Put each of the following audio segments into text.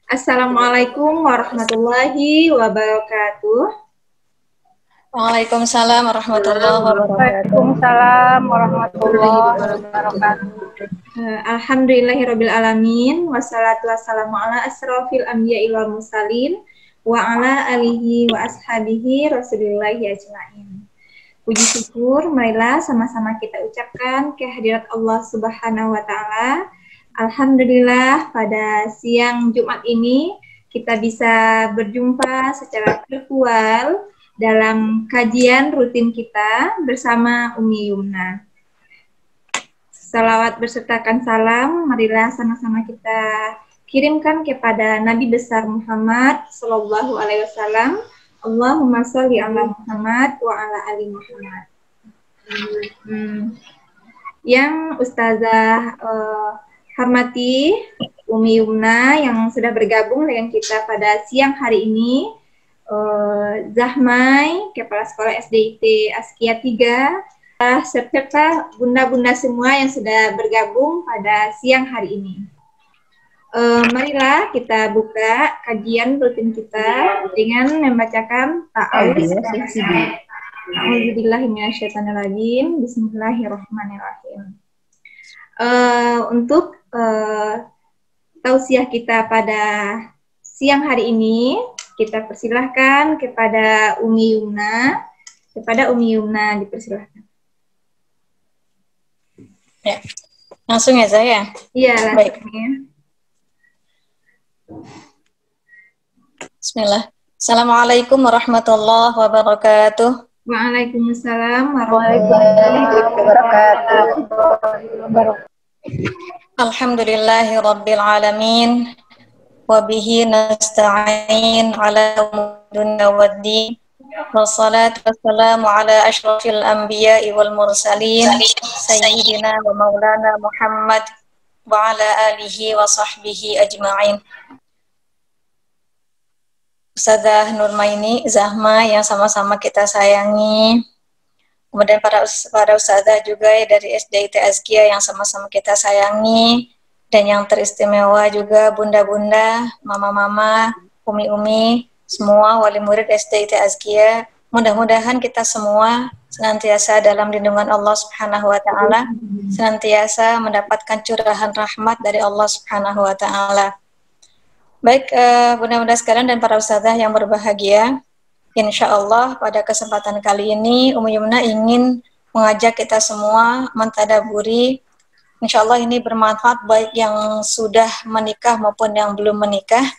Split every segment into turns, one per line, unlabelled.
Assalamualaikum warahmatullahi wabarakatuh.
Waalaikumsalam warahmatullahi wabarakatuh.
Waalaikumsalam warahmatullahi wabarakatuh.
Alhamdulillahirabbil alamin wassalatu wassalamu ala asrofil anbiya'i wal mursalin wa ala alihi wa ashabihi rasulillahi ajmain. Puji syukur marilah sama-sama kita ucapkan kehadirat Allah Subhanahu wa taala. Alhamdulillah pada siang Jumat ini kita bisa berjumpa secara virtual dalam kajian rutin kita bersama Umi Yumna. Salawat bersertakan salam, marilah sama-sama kita kirimkan kepada Nabi besar Muhammad Sallallahu Alaihi Wasallam. Allahumma sholli ala Muhammad wa ala ali Muhammad. Yang Ustazah hormati Umi Yumna yang sudah bergabung dengan kita pada siang hari ini, Zahmai, Kepala Sekolah SDIT Askia 3, serta bunda-bunda semua yang sudah bergabung pada siang hari ini. Marilah kita buka kajian rutin kita dengan membacakan ta'awudz. A'udzubillahi minasyaitonirrajim. Bismillahirrahmanirrahim. Untuk tausiah kita pada siang hari ini, kita persilahkan kepada Umi Yumna. Kepada Umi Yumna dipersilahkan.
Ya, langsung ya saya.
Iya, langsung.
Baik.
Ya.
Bismillah. Assalamualaikum warahmatullahi wabarakatuh.
Waalaikumsalam warahmatullahi
wabarakatuh.
Alhamdulillahi rabbil alamin. Wabihi nasta'in ala dunya waddin. Wassalatu wassalamu ala ashrafil anbiya'i wal mursalin. Sayyidina wa maulana Muhammad wa ala alihi wa sahbihi ajma'in. Ustazah Nurmaini, Zahma yang sama-sama kita sayangi. Kemudian para ustazah juga ya dari SDIT Askia yang sama-sama kita sayangi. Dan yang teristimewa juga bunda-bunda, mama-mama, umi-umi, semua wali murid SDIT Askia. Mudah-mudahan kita semua senantiasa dalam lindungan Allah Subhanahu wa taala, senantiasa mendapatkan curahan rahmat dari Allah Subhanahu wa taala. Baik, bunda-bunda sekalian dan para ustazah yang berbahagia, insya Allah pada kesempatan kali ini Umi Yumna ingin mengajak kita semua mentadaburi. Insya Allah ini bermanfaat baik yang sudah menikah maupun yang belum menikah.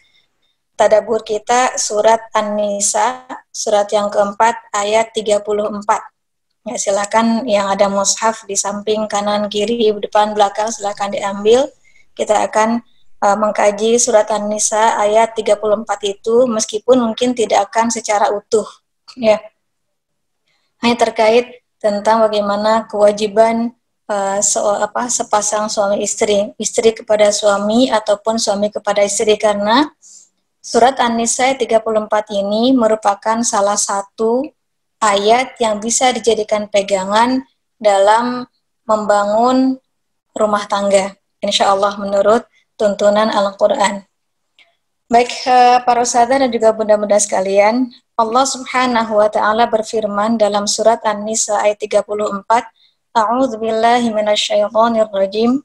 Tadabur kita surat An-Nisa, surat yang keempat ayat 34. Ya, silakan yang ada mushaf di samping kanan, kiri, depan, belakang silakan diambil. Kita akan mengkaji surat An-Nisa ayat 34 itu meskipun mungkin tidak akan secara utuh, ya. Hanya terkait tentang bagaimana kewajiban sepasang suami istri kepada suami ataupun suami kepada istri, karena surat An-Nisa ayat 34 ini merupakan salah satu ayat yang bisa dijadikan pegangan dalam membangun rumah tangga, insya Allah menurut tuntunan Al-Quran. Baik, para ustazah dan juga bunda-bunda sekalian, Allah Subhanahu wa ta'ala berfirman dalam surat An-Nisa ayat 34, A'udzubillahi minasyaitonirrajim.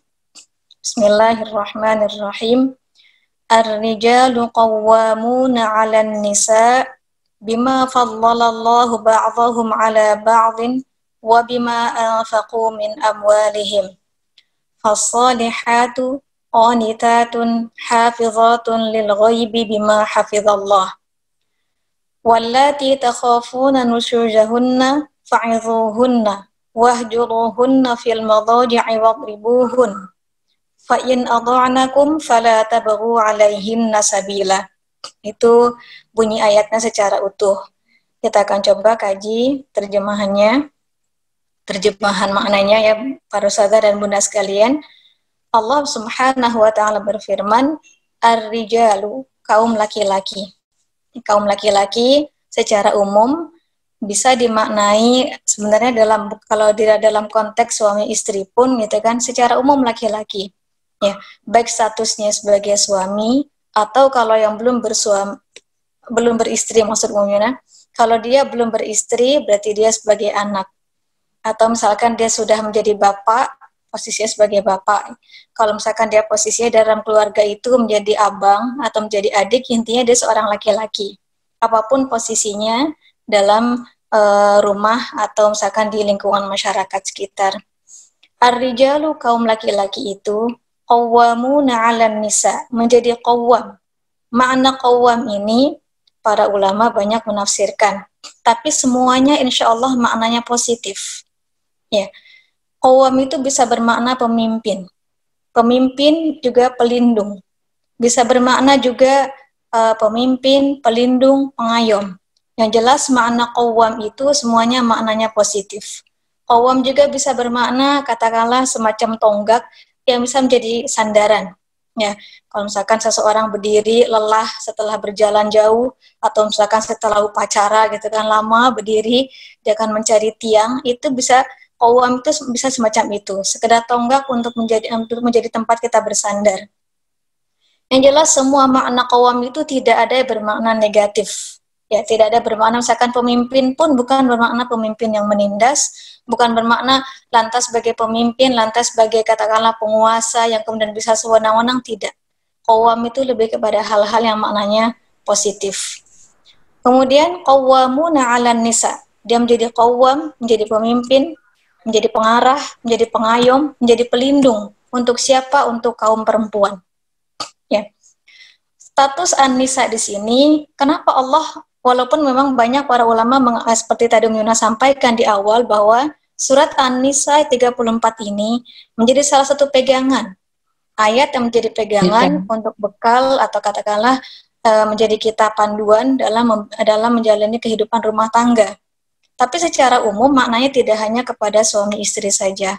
Bismillahirrahmanirrahim. Ar-rijalu qawwamuna 'alan nisa bima faddalallahu ba'dahum 'ala ba'din wa bima anfaqu min amwalihim. Fas-salihatu qanitatun hafizatun lil ghaibi bima hafizallah. Wallati takhafuna nusyuzahunna fa'idhuhunna wahjuruhunna fil madaji'i wadribuhun. Fa in adha'nakum fala tabghu 'alaihinna sabila. Itu bunyi ayatnya secara utuh. Kita akan coba kaji terjemahan maknanya ya para saudara dan bunda sekalian. Allah Subhanahu wa ta'ala berfirman, ar-rijalu, kaum laki-laki. Kaum laki-laki secara umum bisa dimaknai sebenarnya kalau tidak dalam konteks suami istri pun gitu kan, secara umum laki-laki. Ya, baik statusnya sebagai suami atau kalau yang belum beristri maksud Umumnya, kalau dia belum beristri berarti dia sebagai anak. Atau misalkan dia sudah menjadi bapak, posisinya sebagai bapak. Kalau misalkan dia posisinya dalam keluarga itu menjadi abang atau menjadi adik, intinya dia seorang laki-laki. Apapun posisinya dalam rumah atau misalkan di lingkungan masyarakat sekitar. Ar-rijalu, kaum laki-laki itu, qawwamuna 'alan nisa, menjadi qawwam. Makna qawwam ini para ulama banyak menafsirkan, tapi semuanya insya Allah maknanya positif. Ya, qawwam itu bisa bermakna pemimpin. Pemimpin juga pelindung. Bisa bermakna juga pemimpin, pelindung, pengayom. Yang jelas makna qawwam itu semuanya maknanya positif. Qawwam juga bisa bermakna katakanlah semacam tonggak yang bisa menjadi sandaran. Ya, kalau misalkan seseorang berdiri lelah setelah berjalan jauh atau misalkan setelah upacara gitu kan lama berdiri, dia akan mencari tiang, itu bisa qawwam itu bisa semacam itu, sekedar tonggak untuk menjadi tempat kita bersandar. Yang jelas semua makna qawwam itu tidak ada yang bermakna negatif. Ya, tidak ada bermakna misalkan pemimpin pun bukan bermakna pemimpin yang menindas, bukan bermakna lantas sebagai pemimpin, lantas sebagai katakanlah penguasa yang kemudian bisa sewenang-wenang, tidak. Qawwam itu lebih kepada hal-hal yang maknanya positif. Kemudian qawwamuna 'alan nisa. Dia menjadi qawwam, menjadi pemimpin, menjadi pengarah, menjadi pengayom, menjadi pelindung. Untuk siapa? Untuk kaum perempuan. Ya. Status an-nisa di sini, kenapa Allah, walaupun memang banyak para ulama seperti tadi Yuna sampaikan di awal bahwa surat An-Nisa 34 ini menjadi salah satu pegangan, ayat yang menjadi pegangan untuk bekal atau katakanlah menjadi kita panduan dalam menjalani kehidupan rumah tangga. Tapi secara umum maknanya tidak hanya kepada suami istri saja.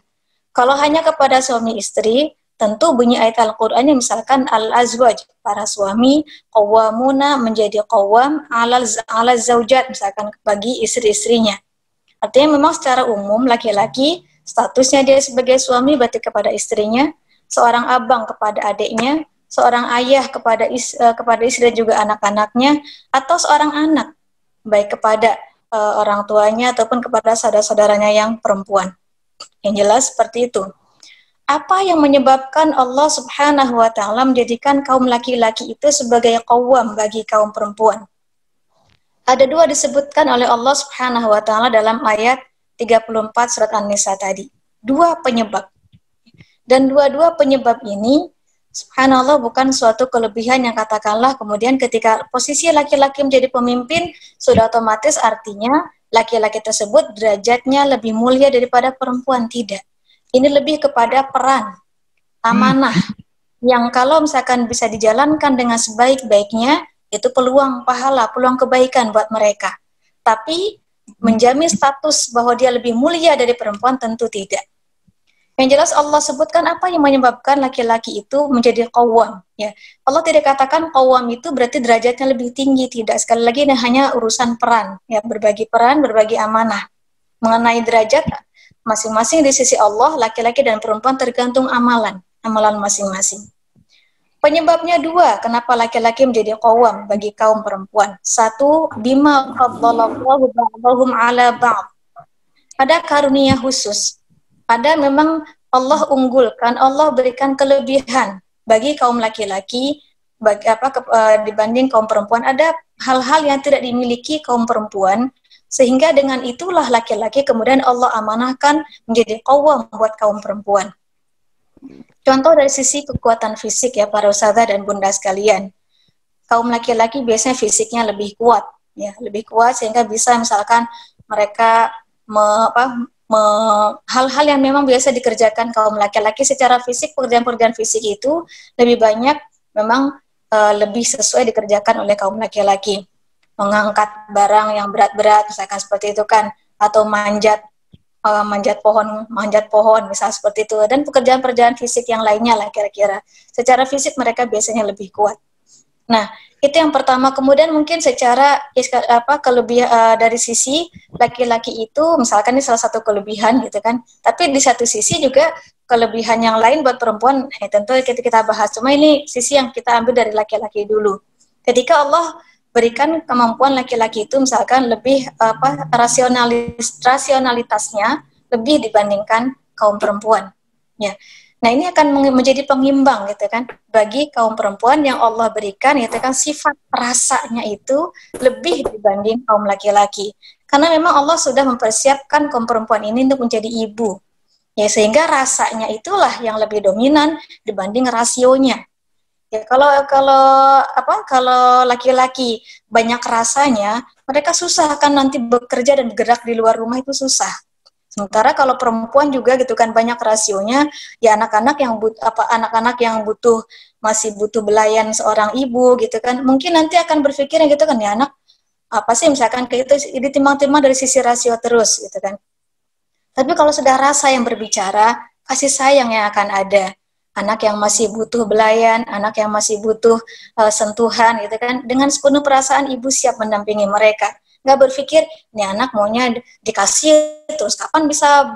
Kalau hanya kepada suami istri, tentu bunyi ayat Al-Qur'annya misalkan al-azwaj, para suami, qawwamuna menjadi qawwam ala zaujat, misalkan bagi istri-istrinya. Artinya memang secara umum laki-laki statusnya dia sebagai suami berarti kepada istrinya, seorang abang kepada adiknya, seorang ayah kepada istri juga anak-anaknya, atau seorang anak baik kepada orang tuanya ataupun kepada saudara-saudaranya yang perempuan. Yang jelas seperti itu. Apa yang menyebabkan Allah Subhanahu wa Ta'ala menjadikan kaum laki-laki itu sebagai qawwam bagi kaum perempuan? Ada dua disebutkan oleh Allah Subhanahu wa Ta'ala dalam ayat 34 surat An-Nisa tadi. Dua penyebab. Dan dua-dua penyebab ini subhanallah bukan suatu kelebihan yang katakanlah kemudian ketika posisi laki-laki menjadi pemimpin sudah otomatis artinya laki-laki tersebut derajatnya lebih mulia daripada perempuan, tidak. Ini lebih kepada peran, amanah, yang kalau misalkan bisa dijalankan dengan sebaik-baiknya, itu peluang pahala, peluang kebaikan buat mereka. Tapi menjamin status bahwa dia lebih mulia dari perempuan tentu tidak. Yang jelas Allah sebutkan apa yang menyebabkan laki-laki itu menjadi qawwam. Ya. Allah tidak katakan qawwam itu berarti derajatnya lebih tinggi, tidak. Sekali lagi ini hanya urusan peran, ya, berbagi peran, berbagi amanah. Mengenai derajat masing-masing di sisi Allah, laki-laki dan perempuan tergantung amalan masing-masing. Penyebabnya dua, kenapa laki-laki menjadi qawwam bagi kaum perempuan. Satu, bima faddalallahu ba'dahum ala ba'd. Ada karunia khusus. Ada memang Allah unggulkan, Allah berikan kelebihan bagi kaum laki-laki dibanding kaum perempuan. Ada hal-hal yang tidak dimiliki kaum perempuan, sehingga dengan itulah laki-laki kemudian Allah amanahkan menjadi qawwam buat kaum perempuan. Contoh dari sisi kekuatan fisik ya para ustazah dan bunda sekalian. Kaum laki-laki biasanya fisiknya lebih kuat, ya, lebih kuat sehingga bisa misalkan mereka hal-hal yang memang biasa dikerjakan kaum laki-laki secara fisik, pekerjaan-pekerjaan fisik itu lebih banyak memang lebih sesuai dikerjakan oleh kaum laki-laki. Mengangkat barang yang berat-berat misalkan seperti itu kan, atau manjat pohon misal seperti itu, dan pekerjaan-pekerjaan fisik yang lainnya lah kira-kira. Secara fisik mereka biasanya lebih kuat. Nah, itu yang pertama. Kemudian mungkin secara kelebihan dari sisi laki-laki itu, misalkan ini salah satu kelebihan gitu kan. Tapi di satu sisi juga kelebihan yang lain buat perempuan, tentu kita bahas. Cuma ini sisi yang kita ambil dari laki-laki dulu. Ketika Allah berikan kemampuan laki-laki itu misalkan lebih rasionalitasnya lebih dibandingkan kaum perempuan. Ya. Nah, ini akan menjadi pengimbang gitu kan bagi kaum perempuan yang Allah berikan gitu kan sifat rasanya itu lebih dibanding kaum laki-laki. Karena memang Allah sudah mempersiapkan kaum perempuan ini untuk menjadi ibu. Ya, sehingga rasanya itulah yang lebih dominan dibanding rasionya. Ya, kalau laki-laki banyak rasanya, mereka susah kan nanti bekerja dan bergerak di luar rumah itu susah. Sementara kalau perempuan juga gitu kan banyak rasionya, ya anak-anak yang masih butuh belayan seorang ibu gitu kan. Mungkin nanti akan berpikir gitu kan, ya anak apa sih misalkan kayak itu ditimbang-timbang dari sisi rasio terus gitu kan. Tapi kalau sudah rasa yang berbicara, kasih sayang yang akan ada. Anak yang masih butuh belayan, anak yang masih butuh sentuhan gitu kan. Dengan sepenuh perasaan ibu siap mendampingi mereka. Nggak berpikir, nih anak maunya dikasih, terus kapan bisa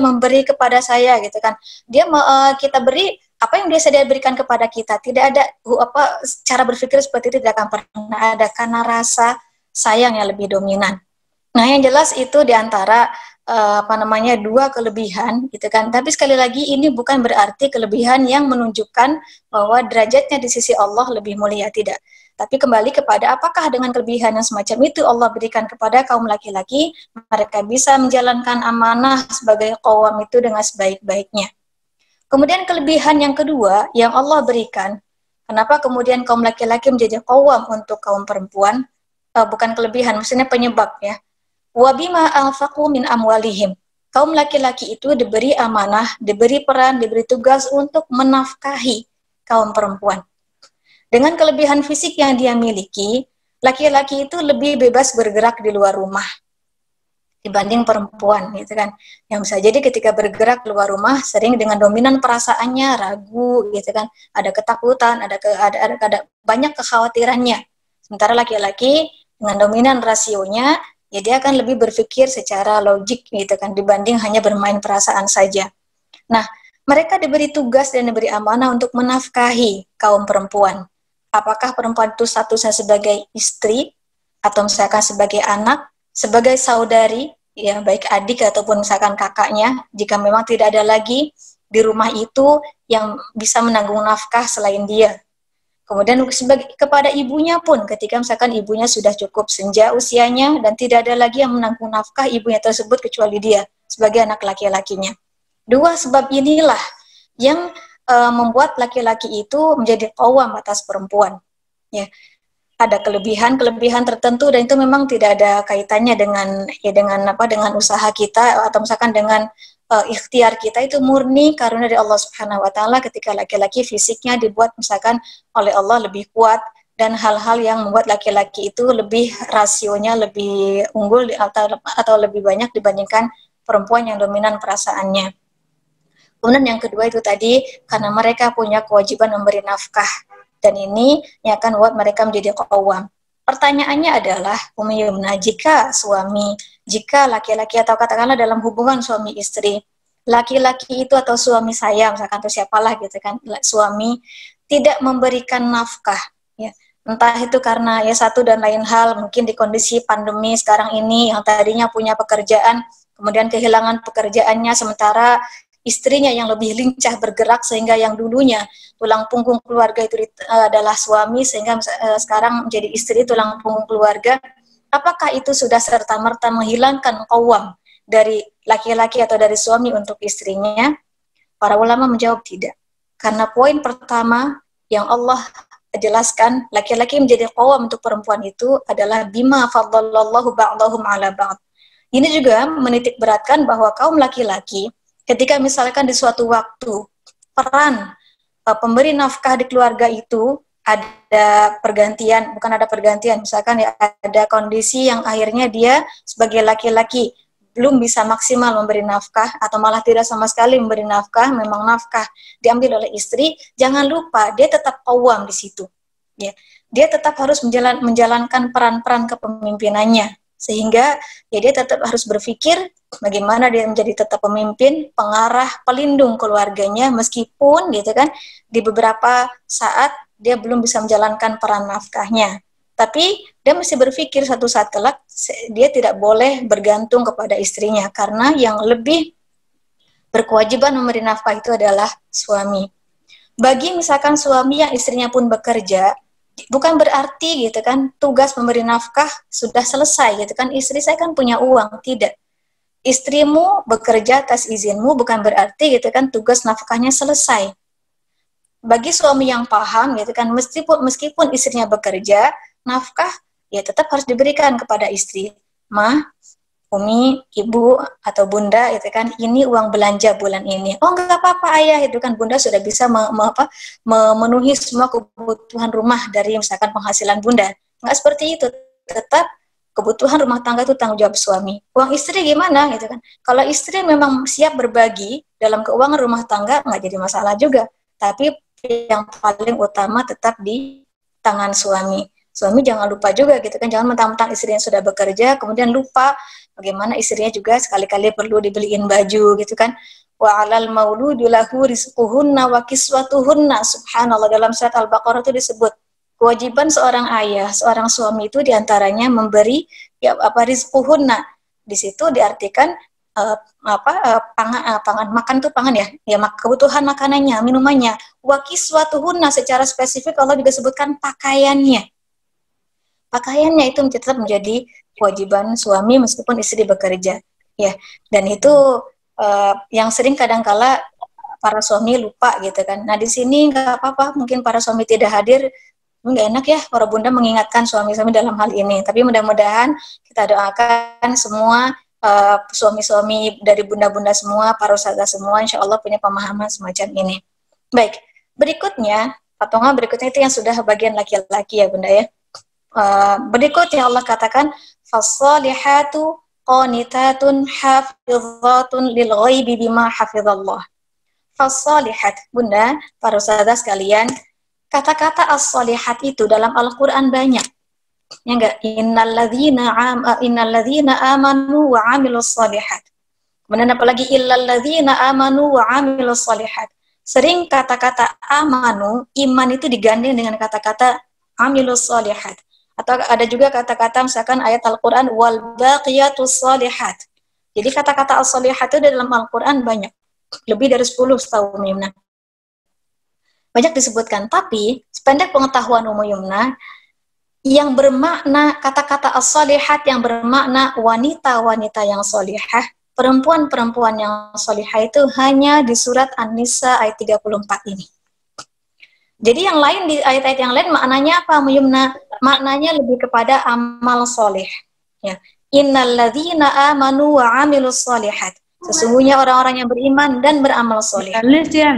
memberi kepada saya gitu kan. Dia kita beri apa yang biasa dia berikan kepada kita. Tidak ada cara berpikir seperti itu tidak akan pernah ada karena rasa sayang yang lebih dominan. Nah, yang jelas itu diantara dua kelebihan gitu kan. Tapi sekali lagi ini bukan berarti kelebihan yang menunjukkan bahwa derajatnya di sisi Allah lebih mulia, tidak. Tapi kembali kepada apakah dengan kelebihan yang semacam itu Allah berikan kepada kaum laki-laki, mereka bisa menjalankan amanah sebagai qawam itu dengan sebaik-baiknya. Kemudian kelebihan yang kedua yang Allah berikan, kenapa kemudian kaum laki-laki menjadi qawam untuk kaum perempuan, bukan kelebihan, maksudnya penyebab ya. Wabima anfaqu min amwalihim. Kaum laki-laki itu diberi amanah, diberi peran, diberi tugas untuk menafkahi kaum perempuan. Dengan kelebihan fisik yang dia miliki, laki-laki itu lebih bebas bergerak di luar rumah dibanding perempuan gitu kan. Yang bisa jadi ketika bergerak keluar rumah sering dengan dominan perasaannya ragu gitu kan, ada ketakutan, ada banyak kekhawatirannya. Sementara laki-laki dengan dominan rasionya, ya dia akan lebih berpikir secara logik gitu kan dibanding hanya bermain perasaan saja. Nah, mereka diberi tugas dan diberi amanah untuk menafkahi kaum perempuan. Apakah perempuan itu statusnya sebagai istri atau misalkan sebagai anak, sebagai saudari, ya baik adik ataupun misalkan kakaknya, jika memang tidak ada lagi di rumah itu yang bisa menanggung nafkah selain dia. Kemudian kepada ibunya pun, ketika misalkan ibunya sudah cukup senja usianya dan tidak ada lagi yang menanggung nafkah ibunya tersebut kecuali dia sebagai anak laki-lakinya. Dua sebab inilah yang membuat laki-laki itu menjadi qawam atas perempuan. Ya, ada kelebihan tertentu dan itu memang tidak ada kaitannya dengan usaha kita atau misalkan dengan ikhtiar kita, itu murni karunia dari Allah Subhanahu wa taala ketika laki-laki fisiknya dibuat misalkan oleh Allah lebih kuat dan hal-hal yang membuat laki-laki itu lebih rasionya lebih unggul atau lebih banyak dibandingkan perempuan yang dominan perasaannya. Kemudian yang kedua itu tadi karena mereka punya kewajiban memberi nafkah. Dan ini yang akan membuat mereka menjadi qawam. Pertanyaannya adalah, jika laki-laki atau katakanlah dalam hubungan suami istri, laki-laki itu atau suami saya, misalkan atau siapalah gitu kan, suami tidak memberikan nafkah, ya, entah itu karena ya satu dan lain hal, mungkin di kondisi pandemi sekarang ini yang tadinya punya pekerjaan, kemudian kehilangan pekerjaannya sementara istrinya yang lebih lincah bergerak sehingga yang dulunya tulang punggung keluarga itu adalah suami sehingga sekarang menjadi istri tulang punggung keluarga. Apakah itu sudah serta-merta menghilangkan qawam dari laki-laki atau dari suami untuk istrinya? Para ulama menjawab tidak. Karena poin pertama yang Allah jelaskan laki-laki menjadi qawam untuk perempuan itu adalah bima faddalallahu ba'dahum ala ba'd. Ini juga menitik beratkan bahwa kaum laki-laki ketika misalkan di suatu waktu peran pemberi nafkah di keluarga itu ada pergantian, bukan ada pergantian, misalkan ya ada kondisi yang akhirnya dia sebagai laki-laki belum bisa maksimal memberi nafkah atau malah tidak sama sekali memberi nafkah, memang nafkah diambil oleh istri, jangan lupa dia tetap qawam di situ. Ya, dia tetap harus menjalankan peran-peran kepemimpinannya, sehingga ya dia tetap harus berpikir bagaimana dia menjadi tetap pemimpin, pengarah, pelindung keluarganya, meskipun gitu kan di beberapa saat dia belum bisa menjalankan peran nafkahnya. Tapi dia mesti berpikir satu saat kelak dia tidak boleh bergantung kepada istrinya, karena yang lebih berkewajiban memberi nafkah itu adalah suami. Bagi misalkan suami yang istrinya pun bekerja, bukan berarti gitu kan tugas memberi nafkah sudah selesai gitu kan, istri saya kan punya uang, tidak. Istrimu bekerja atas izinmu bukan berarti gitu kan tugas nafkahnya selesai. Bagi suami yang paham gitu kan, meskipun istrinya bekerja, nafkah ya tetap harus diberikan kepada istri. Umi, ibu, atau bunda itu kan, ini uang belanja bulan ini. Oh, enggak apa-apa ayah, itu kan bunda sudah bisa memenuhi semua kebutuhan rumah dari misalkan penghasilan bunda. Enggak seperti itu. Tetap kebutuhan rumah tangga itu tanggung jawab suami. Uang istri gimana gitu kan? Kalau istri memang siap berbagi dalam keuangan rumah tangga, enggak jadi masalah juga. Tapi yang paling utama tetap di tangan suami. Suami jangan lupa juga gitu kan, jangan mentang-mentang istrinya sudah bekerja kemudian lupa bagaimana istrinya juga sekali-kali perlu dibeliin baju gitu kan. Wa 'alal mauludi lahu rizquhunna wa kiswatuhunna. Subhanallah, dalam surat Al-Baqarah itu disebut kewajiban seorang ayah, seorang suami itu diantaranya memberi rizquhunna. Di situ diartikan pangan, makan itu pangan ya kebutuhan makanannya, minumannya. Wa kiswatuhunna, secara spesifik Allah juga sebutkan pakaiannya. Pakaiannya itu tetap menjadi kewajiban suami meskipun istri bekerja, ya. Dan itu yang sering kadangkala para suami lupa gitu kan. Nah di sini nggak apa-apa, mungkin para suami tidak hadir, nggak enak ya para bunda mengingatkan suami-suami dalam hal ini. Tapi mudah-mudahan kita doakan semua suami-suami dari bunda-bunda semua, para ustazah semua, insya Allah punya pemahaman semacam ini. Baik, berikutnya itu yang sudah bagian laki-laki ya bunda ya. Berikutnya Allah katakan fassalihatu qanitatun hafizatun lil ghaibi bima hafizallah. Fassalihat, bunda, para ustazah sekalian, kata-kata as-salihat itu dalam Al-Qur'an banyak. Ya enggak? Innalladzina amanu wa 'amilus shalihat. Kemudian apalagi illalladzina amanu wa 'amilus shalihat. Sering kata-kata amanu, iman itu digandeng dengan kata-kata 'amilus shalihat. Atau ada juga kata-kata misalkan ayat Al-Quran wal baqiyatus shalihat. Jadi kata-kata as-shalihat itu dalam Al-Quran banyak, lebih dari 10 setahu Yumna. Banyak disebutkan, tapi sependek pengetahuan Yumna, yang bermakna kata-kata as-shalihat yang bermakna wanita-wanita yang sholihah, perempuan-perempuan yang sholihah itu hanya di surat An-Nisa ayat 34 ini. Jadi yang lain, di ayat-ayat yang lain maknanya apa Yumna? Maknanya lebih kepada amal soleh. Ya. Innalladzina amanu wa 'amilus shalihat. Sesungguhnya orang-orang yang beriman dan beramal soleh.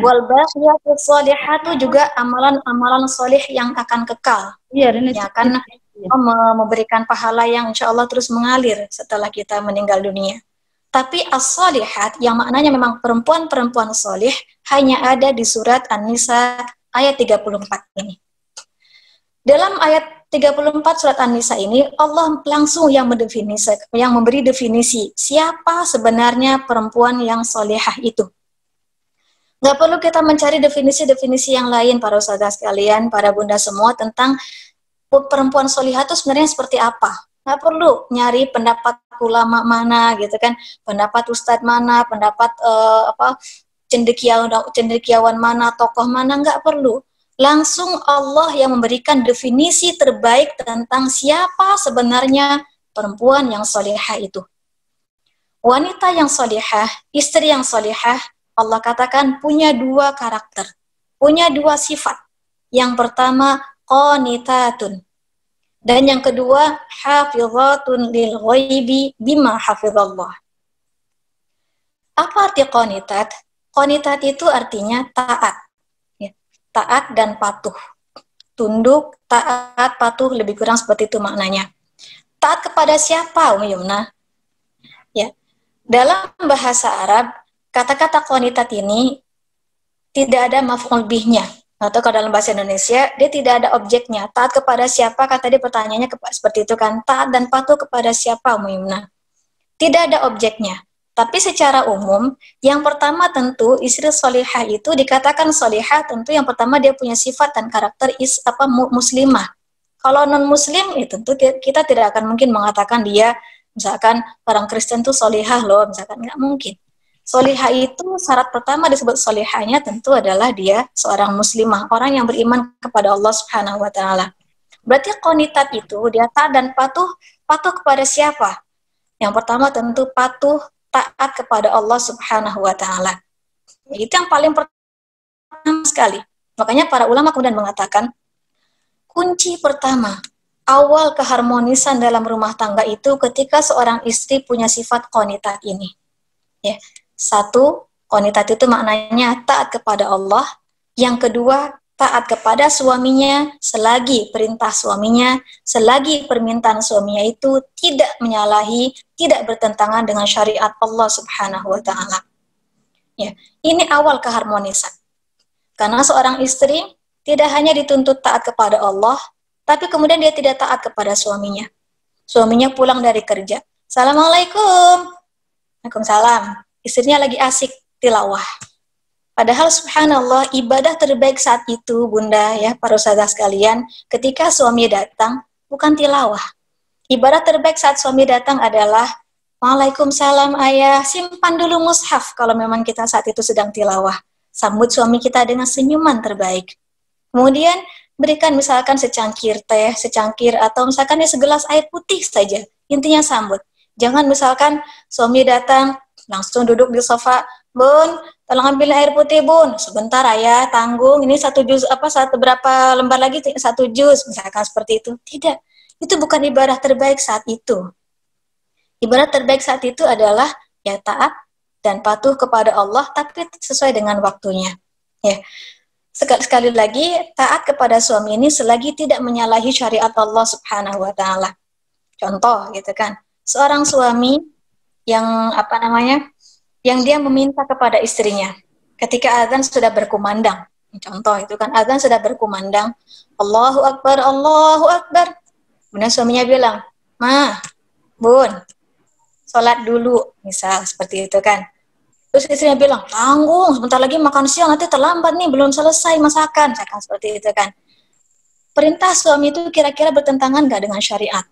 Wal baqiyatus sholihatu juga amalan-amalan soleh yang akan kekal. Yang akan memberikan pahala yang insya Allah terus mengalir setelah kita meninggal dunia. Tapi as-shalihat yang maknanya memang perempuan-perempuan soleh hanya ada di surat An-Nisa ayat 34 ini. Dalam ayat 34 surat An-Nisa ini Allah langsung yang memberi definisi siapa sebenarnya perempuan yang solehah itu. Nggak perlu kita mencari definisi-definisi yang lain para ustazah sekalian, para bunda semua tentang perempuan solehah itu sebenarnya seperti apa. Nggak perlu nyari pendapat ulama mana gitu kan, pendapat ustadz mana, pendapat cendekiawan mana, tokoh mana, nggak perlu. Langsung Allah yang memberikan definisi terbaik tentang siapa sebenarnya perempuan yang solehah itu. Wanita yang solehah, istri yang solehah, Allah katakan punya 2 karakter, punya 2 sifat. Yang pertama, qanitatun. Dan yang kedua, hafizatun lil ghaibi bima hafizallah. Apa arti qanitat? Qanitat itu artinya taat. Ya. Taat dan patuh. Tunduk, taat, patuh, lebih kurang seperti itu maknanya. Taat kepada siapa, Yumna? Ya. Dalam bahasa Arab, kata-kata qanitat ini tidak ada maf'ul bihnya. Atau kalau dalam bahasa Indonesia, dia tidak ada objeknya. Taat kepada siapa? Kan tadi pertanyaannya seperti itu kan. Taat dan patuh kepada siapa, Muimna? Tidak ada objeknya. Tapi secara umum, yang pertama tentu istri solihah itu dikatakan solihah, tentu yang pertama dia punya sifat dan karakter muslimah. Kalau non-muslim, ya tentu kita tidak akan mungkin mengatakan dia, misalkan orang Kristen itu solihah loh, misalkan nggak mungkin. Solihah itu syarat pertama disebut solihahnya tentu adalah dia seorang muslimah, orang yang beriman kepada Allah Subhanahu wa taala. Berarti qanitat itu dia taat dan patuh kepada siapa? Yang pertama tentu patuh taat kepada Allah Subhanahu wa taala. Itu yang paling pertama sekali. Makanya para ulama kemudian mengatakan kunci pertama awal keharmonisan dalam rumah tangga itu ketika seorang istri punya sifat qanitat ini. Ya. Satu, qanitat itu maknanya taat kepada Allah. Yang kedua, taat kepada suaminya selagi perintah suaminya, selagi permintaan suaminya itu tidak menyalahi, tidak bertentangan dengan syariat Allah Subhanahu wa taala. Ya, ini awal keharmonisan. Karena seorang istri tidak hanya dituntut taat kepada Allah, tapi kemudian dia tidak taat kepada suaminya. Suaminya pulang dari kerja. Assalamualaikum. Waalaikumsalam. Istrinya lagi asik tilawah. Padahal subhanallah ibadah terbaik saat itu bunda ya para ustazah sekalian ketika suami datang bukan tilawah. Ibadah terbaik saat suami datang adalah Waalaikumsalam ayah, simpan dulu mushaf kalau memang kita saat itu sedang tilawah. Sambut suami kita dengan senyuman terbaik. Kemudian berikan misalkan secangkir teh, secangkir atau misalkan ya segelas air putih saja. Intinya sambut. Jangan misalkan suami datang langsung duduk di sofa, Bun, tolong ambil air putih Bun, sebentar ayah, tanggung, ini satu berapa lembar lagi, satu jus, misalkan seperti itu. Tidak, itu bukan ibadah terbaik saat itu. Ibadah terbaik saat itu adalah ya taat dan patuh kepada Allah, tapi sesuai dengan waktunya. Ya. Sekali lagi, taat kepada suami ini selagi tidak menyalahi syariat Allah Subhanahu wa taala. Contoh gitu kan, seorang suami yang yang dia meminta kepada istrinya ketika azan sudah berkumandang. Contoh itu kan azan sudah berkumandang, Allahu Akbar, Allahu Akbar. Kemudian suaminya bilang, "Ma, Bun, sholat dulu," misal seperti itu kan. Terus istrinya bilang, "Tanggung, sebentar lagi makan siang, nanti terlambat nih, belum selesai masakan." Misalkan seperti itu kan. Perintah suami itu kira-kira bertentangan nggak dengan syariat?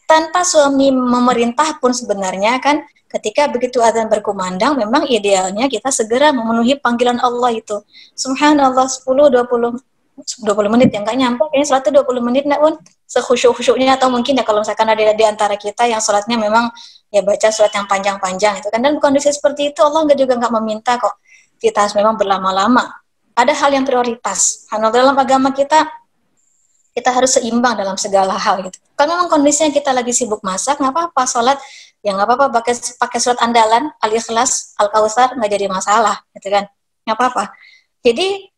Tanpa suami memerintah pun sebenarnya kan ketika begitu azan berkumandang memang idealnya kita segera memenuhi panggilan Allah itu. Subhanallah 10-20 menit yang nggak nyampe, kayaknya sholatnya 20 menit nggak pun sekhusyuk-khusyuknya, atau mungkin ya kalau misalkan ada di antara kita yang sholatnya memang ya baca surat yang panjang-panjang itu kan, dan kondisi seperti itu Allah juga nggak meminta kok kita harus memang berlama-lama. Ada hal yang prioritas. Karena dalam agama kita harus seimbang dalam segala hal gitu. Kalau memang kondisinya kita lagi sibuk masak, nggak apa-apa sholat, ya nggak apa-apa pakai surat andalan, Al-Ikhlas, Al-Kautsar, nggak jadi masalah, gitu kan? Nggak apa-apa. Jadi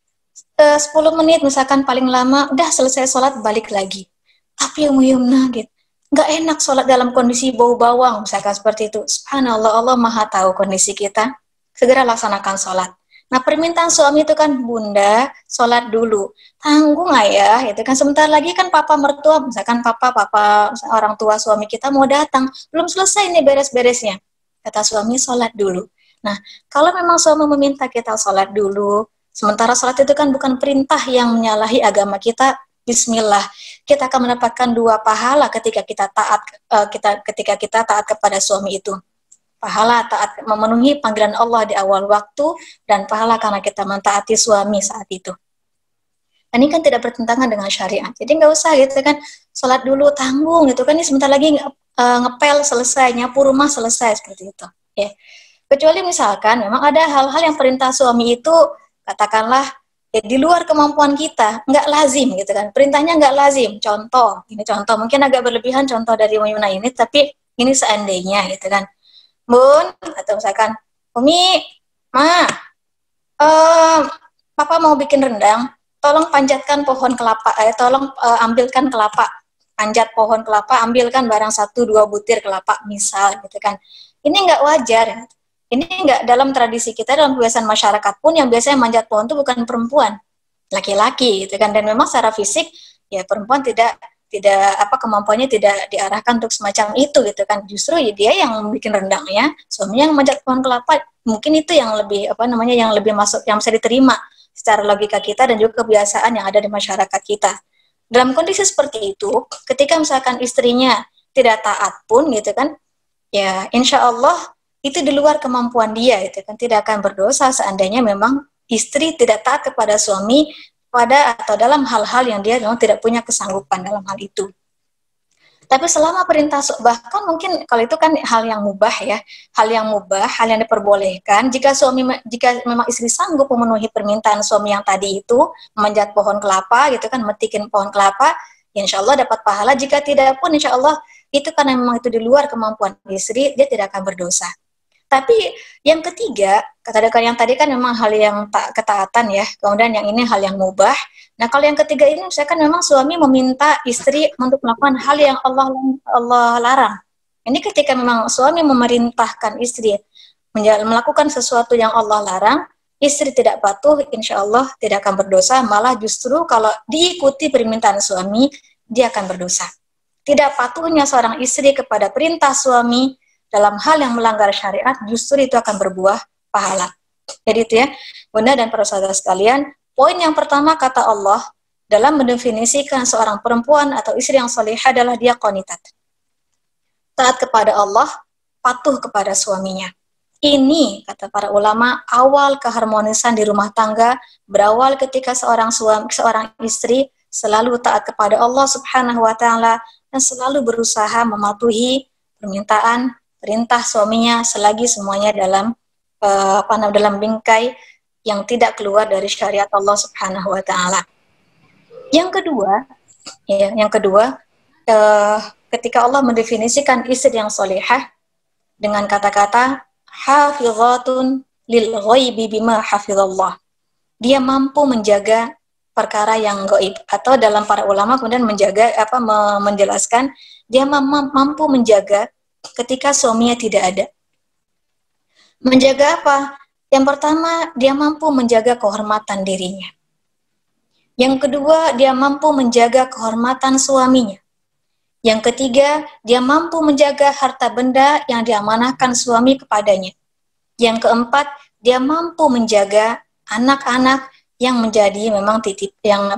10 menit misalkan paling lama, udah selesai sholat balik lagi. Tapi Yumna gitu, nggak enak sholat dalam kondisi bau bawang, misalkan seperti itu. Subhanallah, Allah Maha tahu kondisi kita. Segera laksanakan sholat. Nah, permintaan suami itu kan, Bunda, sholat dulu. Tanggung ayah, itu kan sebentar lagi kan papa mertua, misalkan papa orang tua suami kita mau datang, belum selesai nih beres-beresnya. Kata suami, sholat dulu. Nah, kalau memang suami meminta kita sholat dulu, sementara sholat itu kan bukan perintah yang menyalahi agama kita, bismillah. Kita akan mendapatkan 2 pahala ketika kita taat kepada suami itu. Pahala taat memenuhi panggilan Allah di awal waktu, dan pahala karena kita mentaati suami saat itu. Ini kan tidak bertentangan dengan syariat. Jadi nggak usah gitu kan, sholat dulu tanggung gitu kan, ini sebentar lagi ngepel selesai, nyapu rumah selesai, seperti itu. Ya. Kecuali misalkan memang ada hal-hal yang perintah suami itu katakanlah ya di luar kemampuan kita, nggak lazim gitu kan. Perintahnya nggak lazim. Contoh, ini contoh mungkin agak berlebihan contoh dari Muimna ini, tapi ini seandainya gitu kan. Bun, atau misalkan, Umi, Ma, Papa mau bikin rendang, tolong panjatkan pohon kelapa, tolong ambilkan kelapa, panjat pohon kelapa, ambilkan barang 1-2 butir kelapa, misal, gitu kan. Ini nggak wajar, ini nggak dalam tradisi kita, dalam kebiasaan masyarakat pun yang biasanya manjat pohon itu bukan perempuan, laki-laki gitu kan. Dan memang secara fisik ya perempuan tidak kemampuannya tidak diarahkan untuk semacam itu gitu kan. Justru ya dia yang bikin rendangnya, suaminya yang manjat pohon kelapa. Mungkin itu yang lebih yang lebih masuk, yang bisa diterima secara logika kita dan juga kebiasaan yang ada di masyarakat kita. Dalam kondisi seperti itu, ketika misalkan istrinya tidak taat pun gitu kan, ya insya Allah itu di luar kemampuan dia gitu kan, tidak akan berdosa seandainya memang istri tidak taat kepada suami pada atau dalam hal-hal yang dia memang tidak punya kesanggupan dalam hal itu. Tapi selama perintah, bahkan mungkin kalau itu kan hal yang mubah ya, hal yang diperbolehkan. Jika memang istri sanggup memenuhi permintaan suami yang tadi itu, memanjat pohon kelapa gitu kan, metikin pohon kelapa, ya insya Allah dapat pahala. Jika tidak pun insya Allah itu karena memang itu di luar kemampuan istri, dia tidak akan berdosa. Tapi yang ketiga, yang tadi kan memang hal yang ketaatan ya, kemudian yang ini hal yang mubah. Nah kalau yang ketiga ini misalkan memang suami meminta istri untuk melakukan hal yang Allah larang. Ini ketika memang suami memerintahkan istri melakukan sesuatu yang Allah larang, istri tidak patuh, insya Allah tidak akan berdosa, malah justru kalau diikuti permintaan suami, dia akan berdosa. Tidak patuhnya seorang istri kepada perintah suami dalam hal yang melanggar syariat, justru itu akan berbuah pahala. Jadi itu ya, Bunda dan para saudara sekalian, poin yang pertama kata Allah dalam mendefinisikan seorang perempuan atau istri yang salihah adalah dia qanitat. Taat kepada Allah, patuh kepada suaminya. Ini, kata para ulama, awal keharmonisan di rumah tangga, berawal ketika seorang istri selalu taat kepada Allah Subhanahu wa Ta'ala dan selalu berusaha mematuhi perintah suaminya selagi semuanya dalam dalam bingkai yang tidak keluar dari syariat Allah Subhanahu wa Ta'ala. Yang kedua, ketika Allah mendefinisikan istri yang solehah dengan kata-kata hafizatun lil ghaibi bima hafizallah. Dia mampu menjaga perkara yang gaib, atau dalam para ulama kemudian menjelaskan dia mampu menjaga ketika suaminya tidak ada. Menjaga apa? Yang pertama, dia mampu menjaga kehormatan dirinya. Yang kedua, dia mampu menjaga kehormatan suaminya. Yang ketiga, dia mampu menjaga harta benda yang diamanahkan suami kepadanya. Yang keempat, dia mampu menjaga anak-anak yang menjadi memang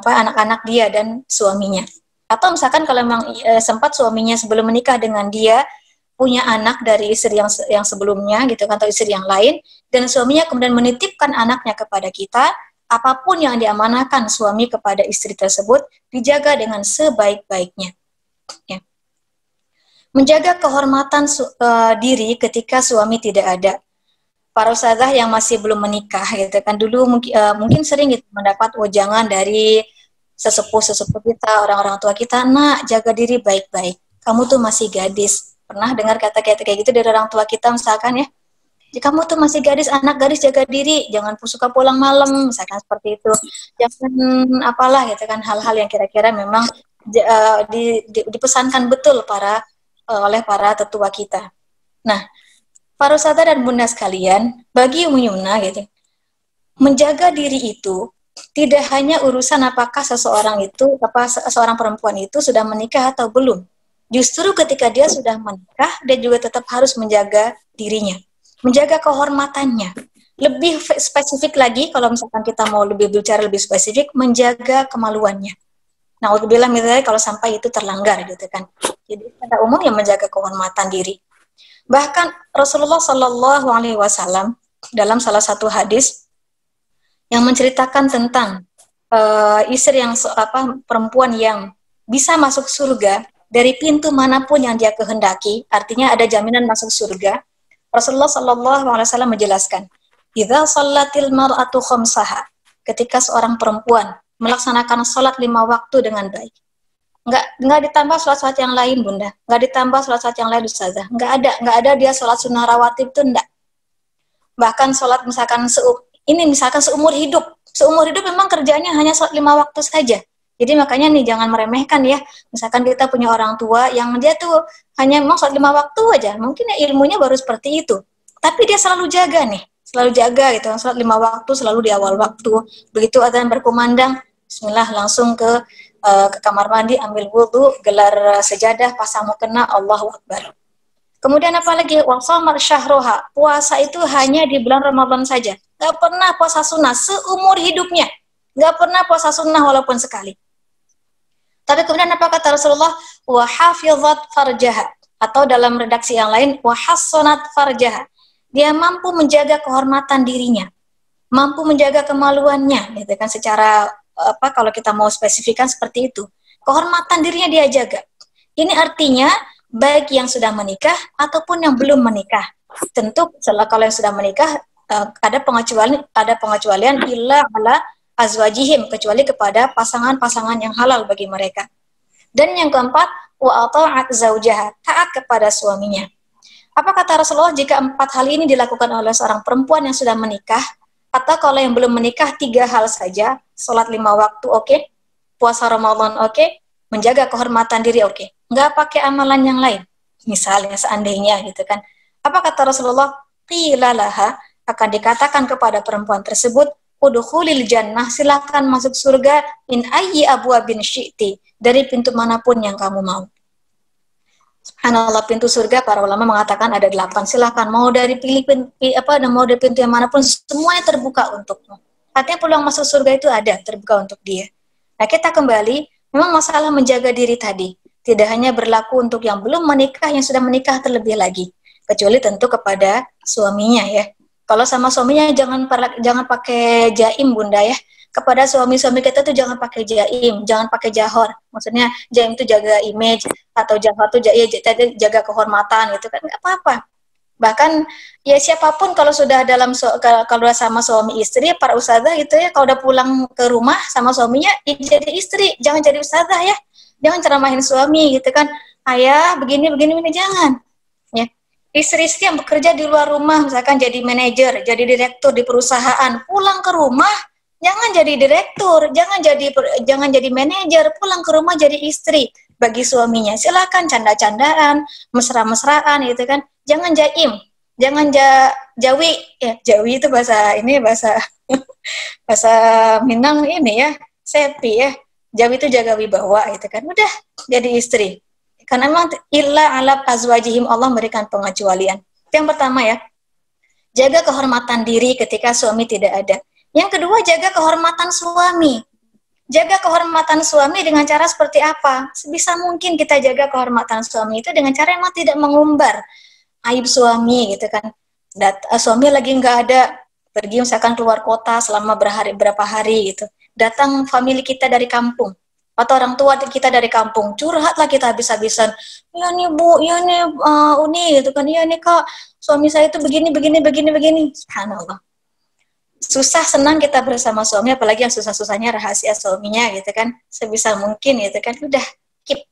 anak-anak dia dan suaminya. Atau misalkan kalau memang sempat suaminya sebelum menikah dengan dia punya anak dari istri yang sebelumnya gitu kan, atau istri yang lain, dan suaminya kemudian menitipkan anaknya kepada kita, apapun yang diamanahkan suami kepada istri tersebut dijaga dengan sebaik-baiknya. Ya. Menjaga kehormatan diri ketika suami tidak ada. Para ustazah yang masih belum menikah gitu kan, dulu mungkin sering gitu mendapat wejangan dari sesepuh kita, orang-orang tua kita, nak jaga diri baik-baik, kamu tuh masih gadis. Pernah dengar kata-kata kayak gitu dari orang tua kita misalkan ya, kamu tuh masih gadis, anak gadis, jaga diri, jangan suka pulang malam, misalkan seperti itu, jangan apalah gitu kan, hal-hal yang kira-kira memang dipesankan betul oleh para tetua kita. Nah, para ustazah dan bunda sekalian, bagi Ummu Yumna gitu, menjaga diri itu tidak hanya urusan apakah seorang perempuan itu sudah menikah atau belum. Justru ketika dia sudah menikah, dia juga tetap harus menjaga dirinya, menjaga kehormatannya. Lebih spesifik lagi, kalau misalkan kita mau bicara lebih spesifik, menjaga kemaluannya. Nah, alhamdulillah misalnya kalau sampai itu terlanggar gitu kan. Jadi pada umumnya menjaga kehormatan diri. Bahkan Rasulullah Shallallahu Alaihi Wasallam dalam salah satu hadis yang menceritakan tentang istri yang perempuan yang bisa masuk surga dari pintu manapun yang dia kehendaki, artinya ada jaminan masuk surga. Rasulullah Shallallahu Alaihi Wasallam menjelaskan, "Idza shallatil mar'atu khamsaha," ketika seorang perempuan melaksanakan sholat 5 waktu dengan baik. Nggak ditambah sholat-sholat yang lain, bunda. Nggak ditambah sholat-sholat yang lain, ustazah. Nggak ada dia sholat sunnah rawatib itu enggak. Bahkan sholat misalkan seumur hidup. Seumur hidup memang kerjanya hanya sholat 5 waktu saja. Jadi makanya nih jangan meremehkan ya. Misalkan kita punya orang tua yang dia tuh hanya memang sholat 5 waktu aja. Mungkin ya ilmunya baru seperti itu. Tapi dia selalu jaga nih. selalu jaga gitu, sholat 5 waktu selalu di awal waktu. Begitu adzan berkumandang, bismillah langsung ke kamar mandi, ambil wudhu, gelar sejadah, pasang mukena, Allahu Akbar. Kemudian apalagi wasomar syahroha, puasa itu hanya di bulan Ramadan saja, nggak pernah puasa sunnah seumur hidupnya, nggak pernah puasa sunnah walaupun sekali. Tapi kemudian apa kata Rasulullah? Wa hafizat farjaha, atau dalam redaksi yang lain wa hassonat farjaha. Dia mampu menjaga kehormatan dirinya, mampu menjaga kemaluannya, gitu kan, secara apa kalau kita mau spesifikkan seperti itu. Kehormatan dirinya dia jaga. Ini artinya baik yang sudah menikah ataupun yang belum menikah. Tentu kalau yang sudah menikah ada pengecualian illa ala azwajihim, kecuali kepada pasangan-pasangan yang halal bagi mereka. Dan yang keempat, wa ata'at zaujaha, taat kepada suaminya. Apa kata Rasulullah jika 4 hal ini dilakukan oleh seorang perempuan yang sudah menikah, atau kalau yang belum menikah 3 hal saja, sholat 5 waktu oke, puasa Ramadan oke, menjaga kehormatan diri oke, nggak pakai amalan yang lain. Misalnya seandainya gitu kan, apa kata Rasulullah? Qila laha, akan dikatakan kepada perempuan tersebut, udkhulil jannah, silakan masuk surga, min ayyi abwabin syi'ti, dari pintu manapun yang kamu mau. Subhanallah, pintu surga para ulama mengatakan ada 8. Silakan mau dari mau dari pintu yang manapun, semuanya terbuka untukmu. Artinya peluang masuk surga itu ada, terbuka untuk dia. Nah, kita kembali, memang masalah menjaga diri tadi tidak hanya berlaku untuk yang belum menikah, yang sudah menikah terlebih lagi, kecuali tentu kepada suaminya ya. Kalau sama suaminya jangan pakai jaim bunda ya. Kepada suami-suami kita tuh jangan pakai jaim, jangan pakai jahor. Maksudnya jaim itu jaga image, atau jahor tuh jaga kehormatan gitu kan, nggak apa-apa. Bahkan ya siapapun kalau sudah kalau sama suami istri, para ustadzah gitu ya, kalau udah pulang ke rumah sama suaminya, ya jadi istri, jangan jadi ustadzah ya. Jangan ceramahin suami gitu kan, ayah begini, jangan. Ya. Istri-istri yang bekerja di luar rumah, misalkan jadi manajer, jadi direktur di perusahaan, pulang ke rumah jangan jadi direktur, jangan jadi manajer, pulang ke rumah jadi istri bagi suaminya. Silakan canda-candaan, mesra-mesraan gitu kan. Jangan jaim, jangan jawi. Ya, jawi itu bahasa bahasa Minang ini ya, sepi ya. Jawi itu jaga wibawa gitu kan. Udah jadi istri. Karena memang illa ala azwajihim, Allah memberikan pengecualian. Yang pertama ya, jaga kehormatan diri ketika suami tidak ada. Yang kedua, jaga kehormatan suami. Jaga kehormatan suami dengan cara seperti apa? Sebisa mungkin kita jaga kehormatan suami itu dengan cara yang tidak mengumbar aib suami gitu kan. Suami lagi nggak ada, pergi misalkan keluar kota selama berapa hari gitu. Datang famili kita dari kampung, atau orang tua kita dari kampung, curhatlah kita habis-habisan. Ya nih bu, ya nih Uni gitu kan, ya nih kak, suami saya itu begini. Subhanallah. Susah senang kita bersama suami, apalagi yang susah-susahnya rahasia suaminya gitu kan. Sebisa mungkin gitu kan, udah keep.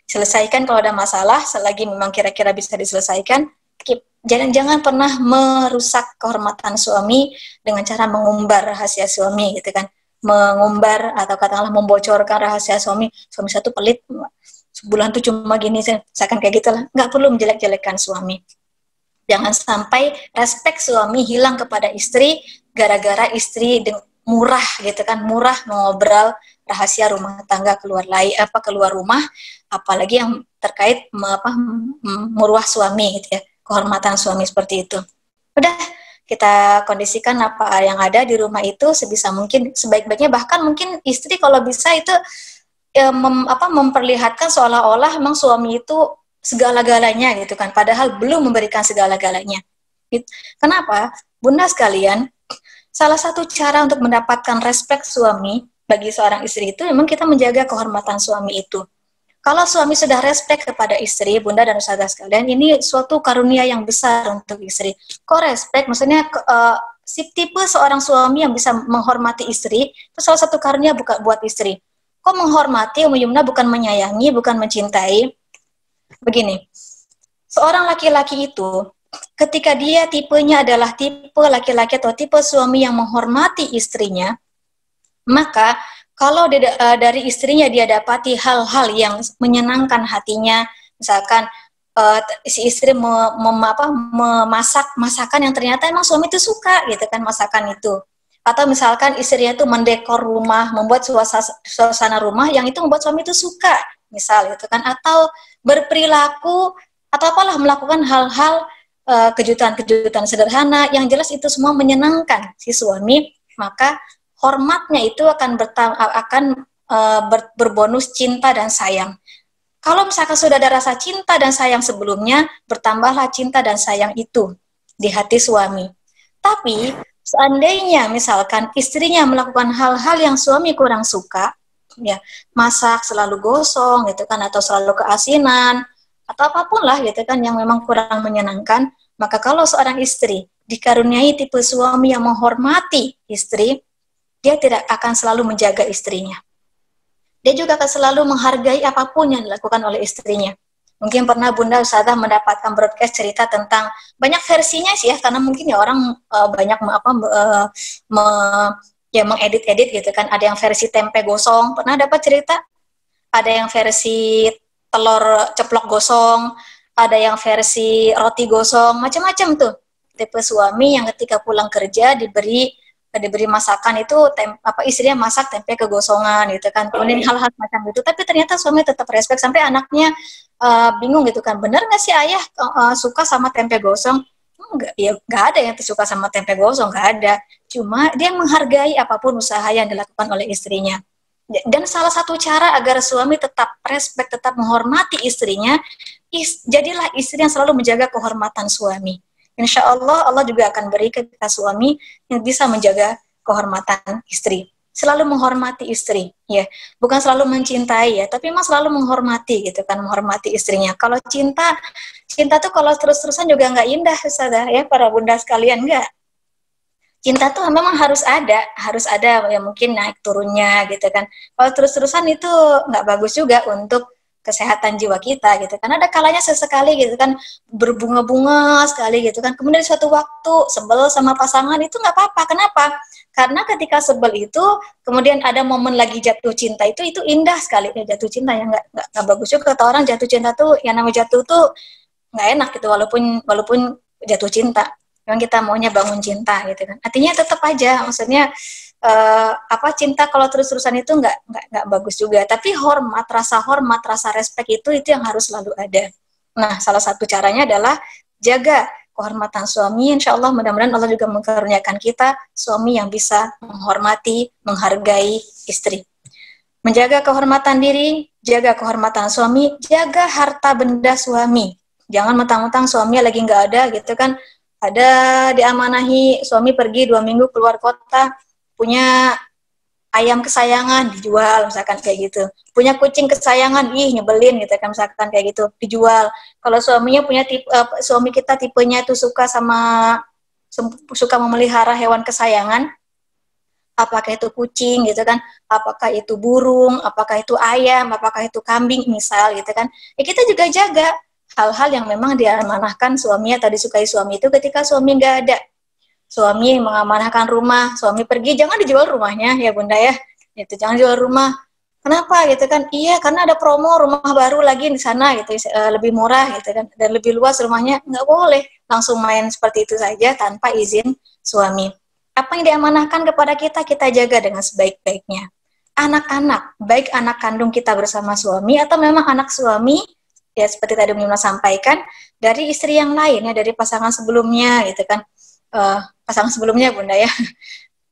Selesaikan kalau ada masalah, selagi memang kira-kira bisa diselesaikan, keep. Jangan pernah merusak kehormatan suami dengan cara mengumbar rahasia suami gitu kan. Mengumbar atau katakanlah membocorkan rahasia suami satu pelit, sebulan tuh cuma gini, misalkan kayak gitulah. Nggak perlu menjelek-jelekkan suami. Jangan sampai respek suami hilang kepada istri gara-gara istri murah gitu kan, murah mengobrol rahasia rumah tangga keluar rumah, apalagi yang terkait meruah suami gitu ya, kehormatan suami seperti itu. Udah kita kondisikan apa yang ada di rumah itu sebisa mungkin, sebaik-baiknya. Bahkan mungkin istri kalau bisa itu memperlihatkan seolah-olah memang suami itu segala-galanya gitu kan, padahal belum memberikan segala-galanya. Kenapa? Bunda sekalian, salah satu cara untuk mendapatkan respek suami bagi seorang istri itu memang kita menjaga kehormatan suami itu. Kalau suami sudah respek kepada istri, Bunda dan Ustazah sekalian, ini suatu karunia yang besar untuk istri. Kok respek? Maksudnya tipe seorang suami yang bisa menghormati istri, itu salah satu karunia buat istri. Kok menghormati, Ummu Yumna, bukan menyayangi, bukan mencintai. Begini, seorang laki-laki itu ketika dia tipenya adalah tipe laki-laki atau tipe suami yang menghormati istrinya, maka kalau dari istrinya dia dapati hal-hal yang menyenangkan hatinya, misalkan si istri memasak masakan yang ternyata emang suami itu suka gitu kan masakan itu. Atau misalkan istrinya itu mendekor rumah, membuat suasana rumah yang itu membuat suami itu suka, misal gitu kan. Atau berperilaku atau apalah melakukan hal-hal kejutan-kejutan sederhana yang jelas itu semua menyenangkan si suami, maka hormatnya itu akan berbonus cinta dan sayang. Kalau misalkan sudah ada rasa cinta dan sayang sebelumnya, bertambahlah cinta dan sayang itu di hati suami. Tapi seandainya misalkan istrinya melakukan hal-hal yang suami kurang suka, ya masak selalu gosong gitu kan, atau selalu keasinan, atau apapun lah gitu kan yang memang kurang menyenangkan, maka kalau seorang istri dikaruniai tipe suami yang menghormati istri, dia tidak akan selalu menjaga istrinya. Dia juga akan selalu menghargai apapun yang dilakukan oleh istrinya. Mungkin pernah Bunda Ustazah mendapatkan broadcast cerita tentang banyak versinya sih ya, karena mungkin ya orang banyak mengedit-edit gitu kan. Ada yang versi tempe gosong, pernah dapat cerita? Ada yang versi telur ceplok gosong, ada yang versi roti gosong, macam-macam tuh. Tipe suami yang ketika pulang kerja diberi masakan itu istrinya masak tempe kegosongan gitu kan, kemudian hal-hal macam itu, tapi ternyata suami tetap respect sampai anaknya bingung gitu kan, benar nggak sih ayah suka sama tempe gosong? Enggak, ya nggak ada yang suka sama tempe gosong, nggak ada, cuma dia menghargai apapun usaha yang dilakukan oleh istrinya. Dan salah satu cara agar suami tetap respect, tetap menghormati istrinya, jadilah istri yang selalu menjaga kehormatan suami. Insya Allah, Allah juga akan beri ke kita suami yang bisa menjaga kehormatan istri. Selalu menghormati istri, ya. Bukan selalu mencintai ya, tapi memang selalu menghormati gitu kan, menghormati istrinya. Kalau cinta tuh kalau terus-terusan juga nggak indah, Ustazah, ya, para bunda sekalian, nggak. Cinta tuh memang harus ada ya, mungkin naik turunnya gitu kan. Kalau terus-terusan itu nggak bagus juga untuk kesehatan jiwa kita gitu kan. Ada kalanya sesekali gitu kan berbunga-bunga sekali gitu kan. Kemudian suatu waktu sebel sama pasangan itu nggak apa-apa. Kenapa? Karena ketika sebel itu kemudian ada momen lagi jatuh cinta itu indah sekali ya, jatuh cinta ya, nggak bagus juga kata orang jatuh cinta tuh yang namanya jatuh tuh nggak enak gitu, walaupun jatuh cinta. Memang kita maunya bangun cinta gitu kan. Artinya tetap aja, maksudnya cinta kalau terus-terusan itu nggak bagus juga. Tapi hormat, rasa respect itu yang harus selalu ada. Nah, salah satu caranya adalah jaga kehormatan suami. Insya Allah mudah-mudahan Allah juga mengkaruniakan kita suami yang bisa menghormati, menghargai istri. Menjaga kehormatan diri, jaga kehormatan suami, jaga harta benda suami. Jangan mentang-mentang suaminya lagi nggak ada gitu kan. Ada diamanahi suami pergi 2 minggu keluar kota, punya ayam kesayangan dijual misalkan kayak gitu, punya kucing kesayangan nyebelin gitu kan misalkan kayak gitu, dijual. Kalau suaminya punya suami kita tipenya itu suka memelihara hewan kesayangan, apakah itu kucing gitu kan, apakah itu burung, apakah itu ayam, apakah itu kambing misal gitu kan, ya kita juga jaga hal-hal yang memang diamanahkan suami atau disukai suami itu. Ketika suami nggak ada, suami mengamanahkan rumah, suami pergi, jangan dijual rumahnya ya Bunda ya, itu jangan jual rumah. Kenapa gitu kan? Iya, karena ada promo rumah baru lagi di sana gitu, lebih murah gitu kan, dan lebih luas rumahnya. Nggak boleh langsung main seperti itu saja tanpa izin suami. Apa yang diamanahkan kepada kita, kita jaga dengan sebaik-baiknya. Anak-anak, baik anak kandung kita bersama suami atau memang anak suami, ya seperti tadi Bunda sampaikan, dari istri yang lain ya, dari pasangan sebelumnya gitu kan, pasangan sebelumnya Bunda ya,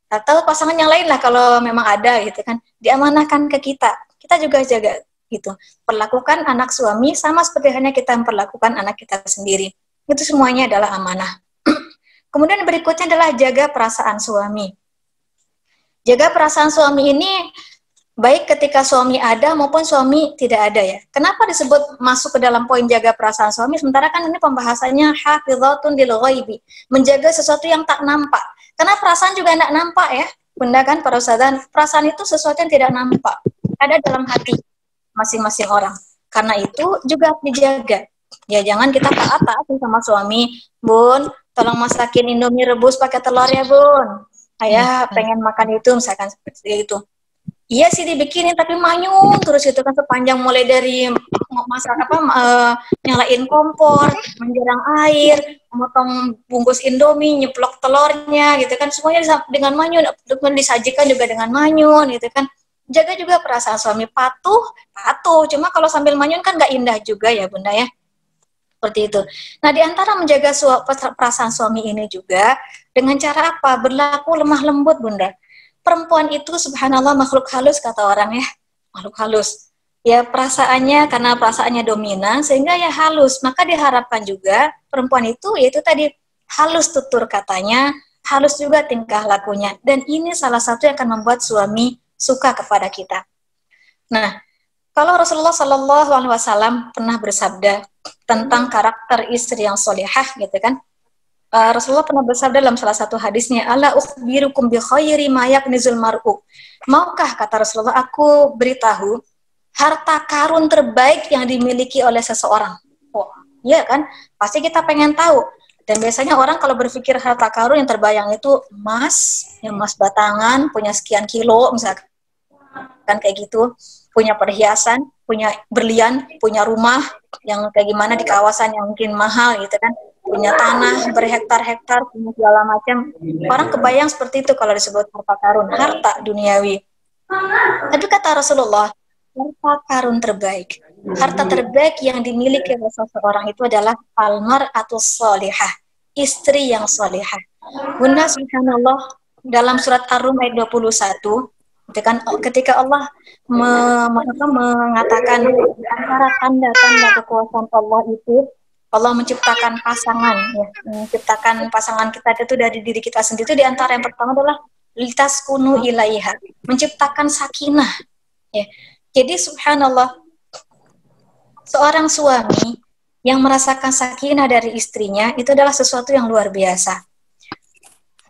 atau pasangan yang lain lah kalau memang ada gitu kan, diamanahkan ke kita juga jaga gitu. Perlakukan anak suami sama seperti hanya kita memperlakukan anak kita sendiri. Itu semuanya adalah amanah. Kemudian berikutnya adalah jaga perasaan suami. Jaga perasaan suami ini baik ketika suami ada maupun suami tidak ada ya. Kenapa disebut masuk ke dalam poin jaga perasaan suami? Sementara kan ini pembahasannya hafizatun lil ghaibi, menjaga sesuatu yang tak nampak. Karena perasaan juga tidak nampak ya, Bunda kan para ustadzah. Perasaan itu sesuatu yang tidak nampak, ada dalam hati masing-masing orang. Karena itu juga dijaga. Ya jangan kita taat sama suami, Bun, tolong masakin Indomie rebus pakai telur ya Bun. Ayah pengen makan itu misalkan seperti itu. Iya sih dibikinin tapi manyun terus itu kan sepanjang mulai dari masak nyalain kompor, menjerang air, memotong bungkus Indomie, nyeplok telurnya gitu kan semuanya dengan manyun, disajikan juga dengan manyun gitu kan. Jaga juga perasaan suami, patuh, cuma kalau sambil manyun kan nggak indah juga ya Bunda ya. Seperti itu. Nah, di antara menjaga perasaan suami ini juga dengan cara apa? Berlaku lemah lembut Bunda. Perempuan itu subhanallah makhluk halus kata orang ya, makhluk halus. Ya perasaannya karena perasaannya dominan sehingga ya halus. Maka diharapkan juga perempuan itu yaitu tadi halus tutur katanya, halus juga tingkah lakunya. Dan ini salah satu yang akan membuat suami suka kepada kita. Nah, kalau Rasulullah Shallallahu Alaihi Wasallam pernah bersabda tentang karakter istri yang solehah gitu kan, Rasulullah pernah bersabda dalam salah satu hadisnya, ala ukhbirukum bi khairi ma yaknizul mar'u. Maukah kata Rasulullah aku beritahu harta karun terbaik yang dimiliki oleh seseorang? Oh, iya kan? Pasti kita pengen tahu. Dan biasanya orang kalau berpikir harta karun yang terbayang itu emas, yang emas batangan, punya sekian kilo misalkan kayak gitu, punya perhiasan, punya berlian, punya rumah yang kayak gimana di kawasan yang mungkin mahal gitu kan, punya tanah berhektar-hektar, punya segala macam. Orang kebayang seperti itu kalau disebut harta karun, harta duniawi. Tapi kata Rasulullah, harta karun terbaik, harta terbaik yang dimiliki oleh seseorang itu adalah almar'atus sholihah, istri yang sholihah. Bunda subhanallah dalam surat Ar-Rum ayat 21 ketika Allah mengatakan antara tanda-tanda kekuasaan Allah itu Allah menciptakan pasangan ya, menciptakan pasangan kita itu dari diri kita sendiri itu diantara yang pertama adalah litaskunu ilaiha, menciptakan sakinah ya. Jadi subhanallah seorang suami yang merasakan sakinah dari istrinya itu adalah sesuatu yang luar biasa.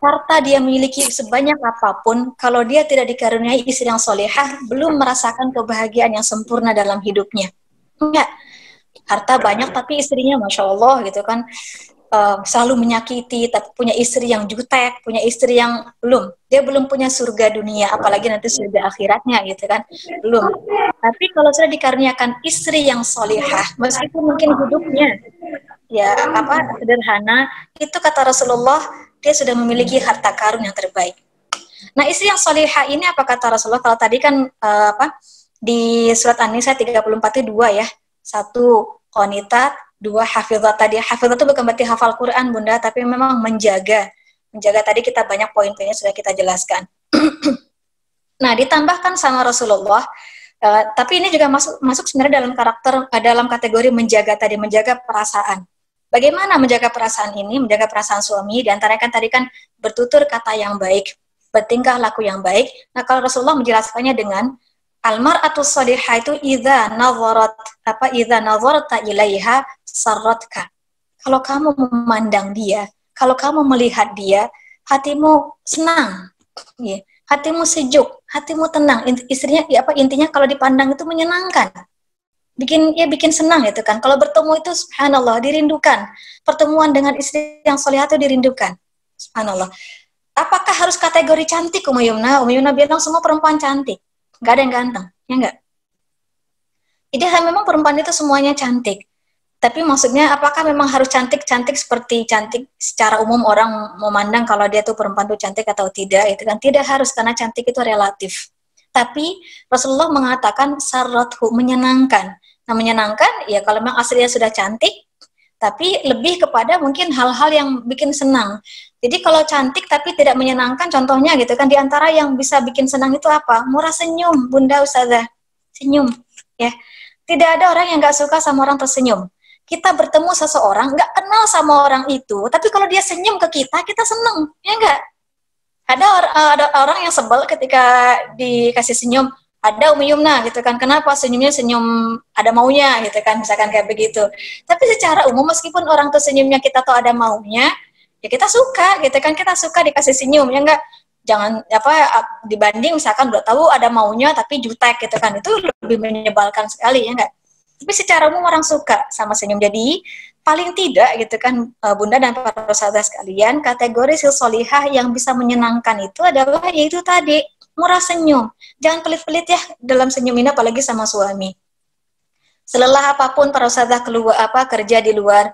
Harta dia miliki sebanyak apapun, kalau dia tidak dikaruniai istri yang solehah, belum merasakan kebahagiaan yang sempurna dalam hidupnya. Enggak. Harta banyak tapi istrinya Masya Allah gitu kan, selalu menyakiti, tapi punya istri yang jutek, punya istri yang dia belum punya surga dunia, apalagi nanti surga akhiratnya gitu kan, belum. Tapi kalau sudah dikaruniakan istri yang solehah, meskipun mungkin hidupnya ya sederhana, itu kata Rasulullah, dia sudah memiliki harta karun yang terbaik. Nah, istri yang solehah ini apa kata Rasulullah? Kalau tadi kan di surat An-Nisa 34 itu 2 ya. 1 qanitat, 2 hafizat. Tadi hafizat itu bukan berarti hafal Quran Bunda, tapi memang menjaga. Menjaga tadi kita banyak poin-poinnya sudah kita jelaskan. Nah, ditambahkan sama Rasulullah, tapi ini juga masuk sebenarnya dalam kategori menjaga perasaan. Bagaimana menjaga perasaan ini, menjaga perasaan suami, diantaranya kan tadi kan bertutur kata yang baik, bertingkah laku yang baik. Nah, kalau Rasulullah menjelaskannya dengan almar'atus sholihah itu idza nazarta ilaiha sarratka. Kalau kamu memandang dia, kalau kamu melihat dia, hatimu senang, ya, hatimu sejuk, hatimu tenang. Intinya kalau dipandang itu menyenangkan. Bikin senang gitu kan. Kalau bertemu itu subhanallah dirindukan. Pertemuan dengan istri yang solehah itu dirindukan. Subhanallah. Apakah harus kategori cantik Ummu Yumna? Ummu Yumna bilang semua perempuan cantik. Gak ada yang ganteng, ya enggak? Jadi memang perempuan itu semuanya cantik. Tapi maksudnya apakah memang harus cantik seperti cantik secara umum orang memandang kalau dia tuh perempuan tuh cantik atau tidak, itu kan tidak harus karena cantik itu relatif. Tapi Rasulullah mengatakan sarrathu, menyenangkan. Nah, menyenangkan ya kalau memang aslinya sudah cantik, tapi lebih kepada mungkin hal-hal yang bikin senang. Jadi kalau cantik tapi tidak menyenangkan, contohnya gitu kan, diantara yang bisa bikin senang itu apa? Murah senyum, Bunda Ustazah. Senyum, ya. Tidak ada orang yang gak suka sama orang tersenyum. Kita bertemu seseorang, gak kenal sama orang itu, tapi kalau dia senyum ke kita senang, ya enggak? Ada orang yang sebel ketika dikasih senyum. Ada Ummu Yumna gitu kan, kenapa senyumnya senyum ada maunya gitu kan, misalkan kayak begitu. Tapi secara umum meskipun orang tuh senyumnya kita tuh ada maunya, ya kita suka gitu kan, kita suka dikasih senyum, ya enggak? Jangan dibanding misalkan udah tahu ada maunya tapi jutek gitu kan, itu lebih menyebalkan sekali, ya enggak? Tapi secara umum orang suka sama senyum. Jadi paling tidak gitu kan Bunda dan para sahabat sekalian, kategori sholihah yang bisa menyenangkan itu adalah yaitu tadi murah senyum. Jangan pelit-pelit ya dalam senyum ini, apalagi sama suami. Selelah apapun para ustazah keluar kerja di luar,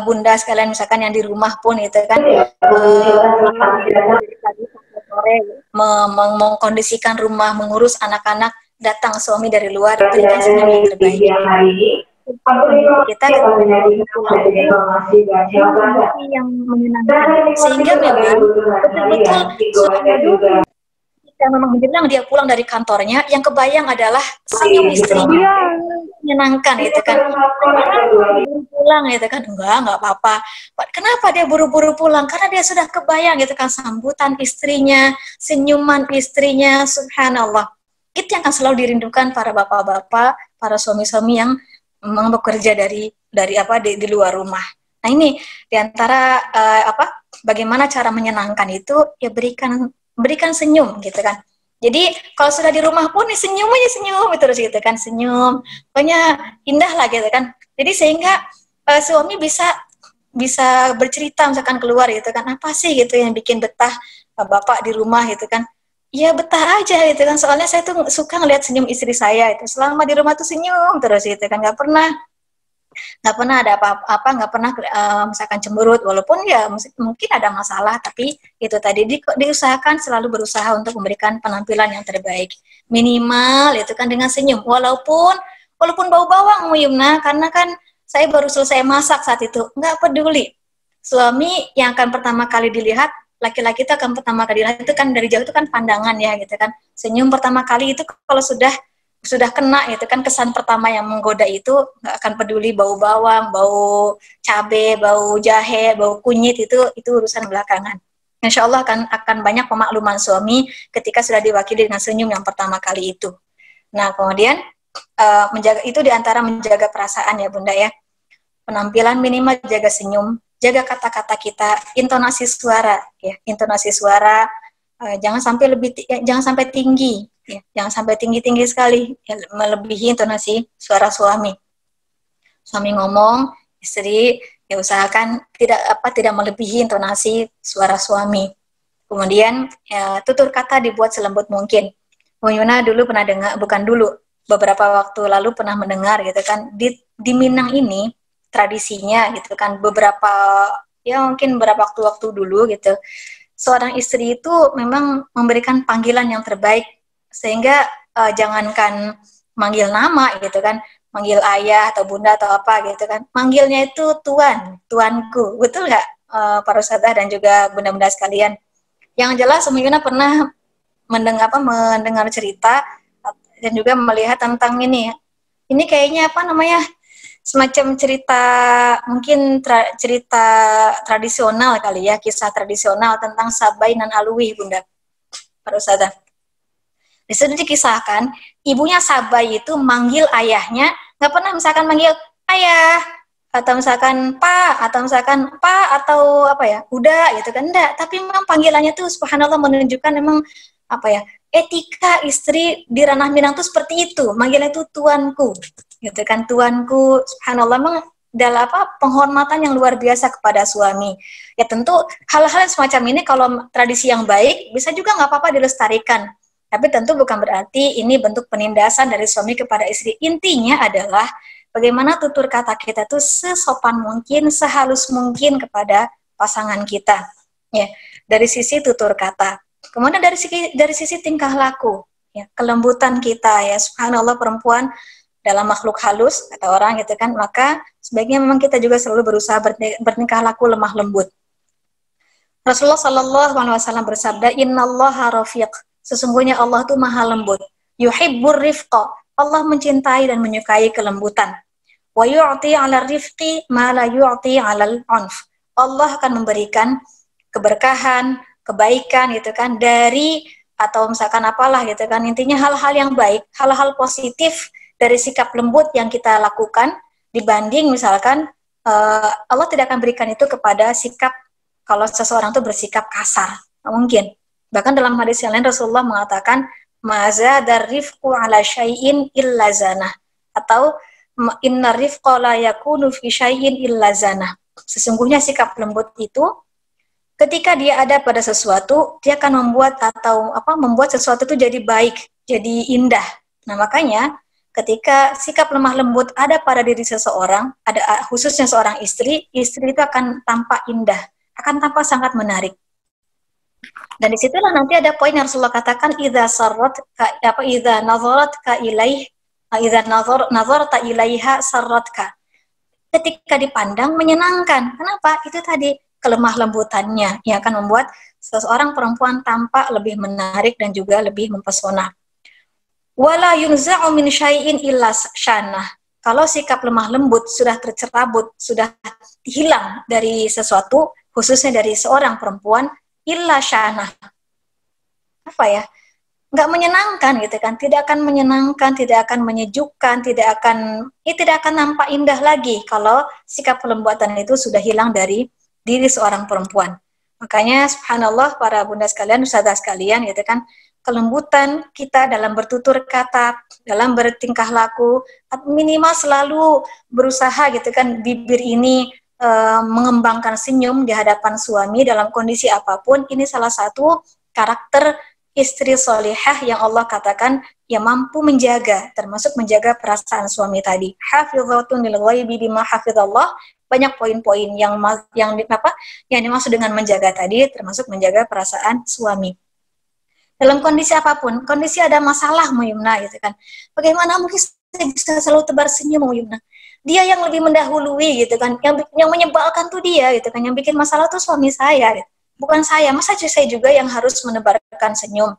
bunda sekalian misalkan yang di rumah pun itu kan mengkondisikan rumah, mengurus anak-anak, datang suami dari luar, berikan senyum yang terbaik. Kita yang menyenangkan, sehingga memang betul-betul suami dulu yang memang bilang dia pulang dari kantornya, yang kebayang adalah senyum istrinya menyenangkan gitu kan. Buru pulang gitu kan, enggak apa-apa. Kenapa dia buru-buru pulang? Karena dia sudah kebayang gitu kan, sambutan istrinya, senyuman istrinya, subhanallah. Itu yang akan selalu dirindukan para bapak-bapak, para suami-suami yang memang bekerja di luar rumah. Nah ini diantara bagaimana cara menyenangkan itu, ya berikan senyum gitu kan. Jadi kalau sudah di rumah pun senyum aja, senyum terus gitu kan, senyum, pokoknya indah lah gitu kan. Jadi sehingga suami bisa bercerita misalkan keluar gitu kan, apa sih gitu yang bikin betah bapak di rumah gitu kan. Ya betah aja gitu kan, soalnya saya tuh suka ngelihat senyum istri saya itu, selama di rumah tuh senyum terus gitu kan, nggak pernah ada apa-apa, nggak pernah misalkan cemberut, walaupun ya mungkin ada masalah, tapi itu tadi diusahakan selalu berusaha untuk memberikan penampilan yang terbaik, minimal itu kan dengan senyum, walaupun bau bawang Bu Yumna, karena kan saya baru selesai masak saat itu, nggak peduli. Suami yang akan pertama kali dilihat, laki-laki itu akan pertama kali dilihat itu kan dari jauh, itu kan pandangan ya gitu kan, senyum pertama kali itu kalau sudah kena itu kan, kesan pertama yang menggoda itu, nggak akan peduli bau bawang, bau cabai, bau jahe, bau kunyit, itu urusan belakangan. Insya Allah akan banyak pemakluman suami ketika sudah diwakili dengan senyum yang pertama kali itu. Nah kemudian menjaga itu diantara menjaga perasaan ya Bunda ya. Penampilan minimal jaga senyum, jaga kata-kata kita, intonasi suara ya, jangan sampai tinggi. Ya, jangan sampai tinggi-tinggi sekali, ya, melebihi intonasi suara suami. Suami ngomong, istri ya usahakan tidak melebihi intonasi suara suami. Kemudian ya, tutur kata dibuat selembut mungkin. Bu Yuna dulu pernah dengar, beberapa waktu lalu pernah mendengar gitu kan, di Minang ini tradisinya gitu kan, mungkin beberapa waktu dulu gitu, seorang istri itu memang memberikan panggilan yang terbaik, sehingga jangankan manggil nama gitu kan, manggil ayah atau bunda atau apa gitu kan, manggilnya itu tuanku, betul nggak para ustadzah dan juga bunda-bunda sekalian? Yang jelas Yuna pernah mendengar cerita dan juga melihat tentang ini kayaknya semacam cerita, mungkin cerita tradisional kali ya, kisah tradisional tentang Sabai dan Alwi, Bunda para ustadzah. Di situ dikisahkan, ibunya Sabai itu manggil ayahnya, nggak pernah misalkan manggil ayah, atau misalkan pak, atau udah gitu kan, enggak. Tapi memang panggilannya tuh subhanallah menunjukkan memang etika istri di ranah Minang tuh seperti itu, manggilnya tuh tuanku, gitu kan, tuanku, subhanallah, memang dalam penghormatan yang luar biasa kepada suami. Ya tentu hal-hal semacam ini kalau tradisi yang baik bisa juga nggak apa-apa dilestarikan. Tapi tentu bukan berarti ini bentuk penindasan dari suami kepada istri. Intinya adalah bagaimana tutur kata kita tuh sesopan mungkin, sehalus mungkin kepada pasangan kita. Ya, dari sisi tutur kata. Kemudian dari sisi tingkah laku, ya, kelembutan kita ya, subhanallah, perempuan dalam makhluk halus kata orang gitu kan, maka sebaiknya memang kita juga selalu berusaha bertingkah laku lemah lembut. Rasulullah SAW bersabda, Innallaha rafiq, sesungguhnya Allah itu maha lembut. Yuhibbur rifqa, Allah mencintai dan menyukai kelembutan. Wa yu'ti 'ala rifqi ma la yu'ti 'alal 'unf. Allah akan memberikan keberkahan, kebaikan gitu kan, dari atau misalkan apalah gitu kan, intinya hal-hal yang baik, hal-hal positif dari sikap lembut yang kita lakukan dibanding misalkan Allah tidak akan berikan itu kepada sikap kalau seseorang itu bersikap kasar. Mungkin bahkan dalam hadis yang lain Rasulullah mengatakan mazadar rifqu ala syai'in illa zanah, atau inna rifqa la yakunu fi syai'in illa zanah. Sesungguhnya sikap lembut itu ketika dia ada pada sesuatu, dia akan membuat sesuatu itu jadi baik, jadi indah. Nah, makanya ketika sikap lemah lembut ada pada diri seseorang, khususnya seorang istri itu akan tampak indah, akan tampak sangat menarik. Dan disitulah nanti ada poin yang Rasulullah katakan, idza nazarta ilaiha sarratka. Ketika dipandang menyenangkan. Kenapa? Itu tadi kelemah lembutannya yang akan membuat seseorang perempuan tampak lebih menarik dan juga lebih mempesona. Wala yunza'u min syai'in illa syanah. Kalau sikap lemah lembut sudah tercerabut, sudah hilang dari sesuatu, khususnya dari seorang perempuan, illa syanah. Apa ya? Nggak menyenangkan gitu kan, tidak akan menyenangkan, tidak akan menyejukkan, tidak akan nampak indah lagi kalau sikap kelembutan itu sudah hilang dari diri seorang perempuan. Makanya subhanallah para bunda sekalian, ustazah sekalian gitu kan, kelembutan kita dalam bertutur kata, dalam bertingkah laku, minimal selalu berusaha gitu kan, bibir ini mengembangkan senyum di hadapan suami dalam kondisi apapun. Ini salah satu karakter istri solihah yang Allah katakan yang mampu menjaga, termasuk menjaga perasaan suami tadi. Hafizatun lil ghaibi bima hafizallah. Banyak poin-poin yang dimaksud dengan menjaga tadi, termasuk menjaga perasaan suami. Dalam kondisi apapun, kondisi ada masalah Yumna gitu kan. Bagaimana mungkin saya bisa selalu tebar senyum Yumna? Dia yang lebih mendahului gitu kan. Yang menyebalkan tuh dia gitu kan. Yang bikin masalah tuh suami saya gitu. Bukan saya, masa saya juga yang harus menebarkan senyum.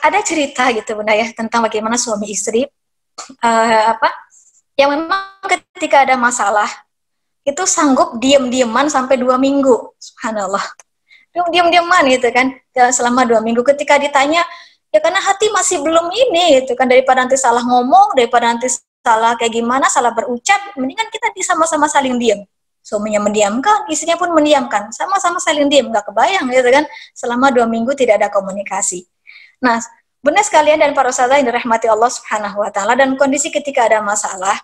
Ada cerita gitu Bunda ya tentang bagaimana suami istri yang memang ketika ada masalah itu sanggup diam-diaman sampai 2 minggu, subhanallah. Diam-diaman gitu kan selama 2 minggu. Ketika ditanya, ya karena hati masih belum ini gitu kan, daripada nanti salah ngomong, daripada nanti salah kayak gimana, salah berucap, mendingan kita sama-sama saling diam. Suaminya mendiamkan, istrinya pun mendiamkan, sama-sama saling diam, nggak kebayang gitu kan, selama 2 minggu tidak ada komunikasi. Nah, benar sekalian dan para ustazah yang dirahmati Allah Subhanahu Wa Taala, dan kondisi ketika ada masalah,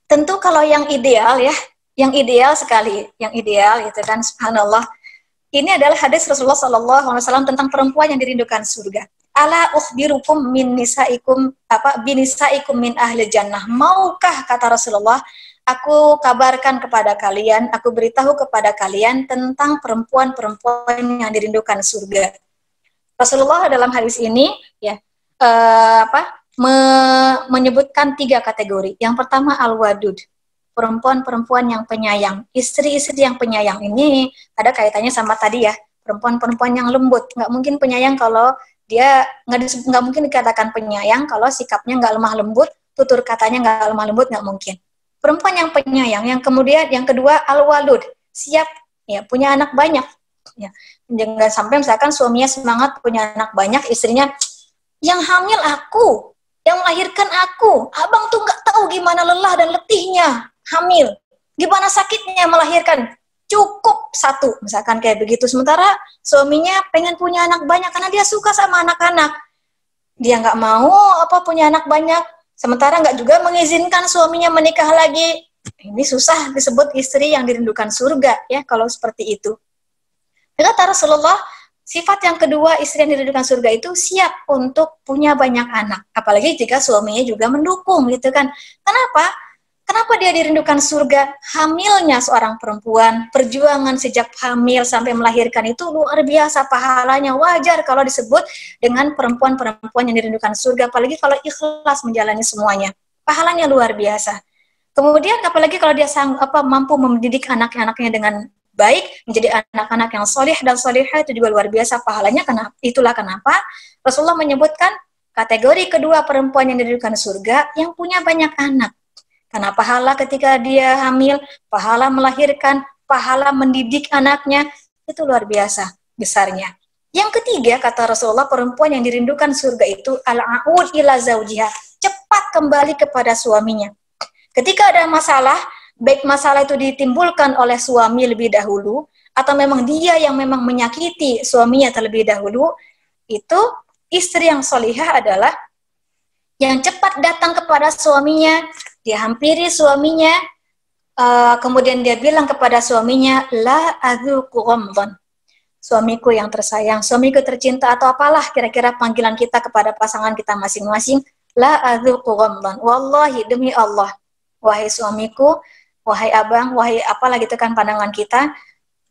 tentu kalau yang ideal ya, yang ideal sekali, yang ideal gitu kan, subhanallah, ini adalah hadis Rasulullah SAW tentang perempuan yang dirindukan surga. Ala ukhbirukum min nisaikum binisaikum min ahli jannah. Maukah, kata Rasulullah, aku kabarkan kepada kalian, aku beritahu kepada kalian tentang perempuan-perempuan yang dirindukan surga. Rasulullah dalam hadis ini ya menyebutkan 3 kategori. Yang pertama al-wadud, perempuan-perempuan yang penyayang. Istri-istri yang penyayang ini ada kaitannya sama tadi ya, perempuan-perempuan yang lembut. Nggak mungkin penyayang kalau dia nggak mungkin dikatakan penyayang kalau sikapnya nggak lemah lembut, tutur katanya nggak lemah lembut, nggak mungkin. Perempuan yang penyayang. Yang kemudian yang kedua al-walud, siap ya punya anak banyak ya. Jangan sampai misalkan suaminya semangat punya anak banyak, istrinya yang hamil aku, yang melahirkan aku, abang tuh nggak tahu gimana lelah dan letihnya hamil, gimana sakitnya melahirkan, cukup 1 misalkan kayak begitu. Sementara suaminya pengen punya anak banyak karena dia suka sama anak-anak, dia nggak mau punya anak banyak. Sementara nggak juga mengizinkan suaminya menikah lagi. Ini susah disebut istri yang dirindukan surga ya kalau seperti itu. Kata Rasulullah, sifat yang kedua istri yang dirindukan surga itu siap untuk punya banyak anak. Apalagi jika suaminya juga mendukung gitu kan. Kenapa? Kenapa dia dirindukan surga? Hamilnya seorang perempuan, perjuangan sejak hamil sampai melahirkan itu luar biasa pahalanya. Wajar kalau disebut dengan perempuan-perempuan yang dirindukan surga, apalagi kalau ikhlas menjalani semuanya. Pahalanya luar biasa. Kemudian apalagi kalau dia mampu mendidik anak-anaknya dengan baik, menjadi anak-anak yang solih dan solihah, itu juga luar biasa pahalanya. Itulah kenapa Rasulullah menyebutkan kategori kedua perempuan yang dirindukan surga yang punya banyak anak. Karena pahala ketika dia hamil, pahala melahirkan, pahala mendidik anaknya, itu luar biasa besarnya. Yang ketiga, kata Rasulullah, perempuan yang dirindukan surga itu al-a'ud ila zawjiha, cepat kembali kepada suaminya. Ketika ada masalah, baik masalah itu ditimbulkan oleh suami lebih dahulu, atau memang dia yang memang menyakiti suaminya terlebih dahulu, itu istri yang solihah adalah yang cepat datang kepada suaminya, dia hampiri suaminya, kemudian dia bilang kepada suaminya, la adzuqu ghamdhan. Suamiku yang tersayang, suamiku tercinta, atau apalah kira-kira panggilan kita kepada pasangan kita masing-masing. La adzuqu ghamdhan. Wallahi, demi Allah, wahai suamiku, wahai abang, wahai apalah gitu kan pandangan kita,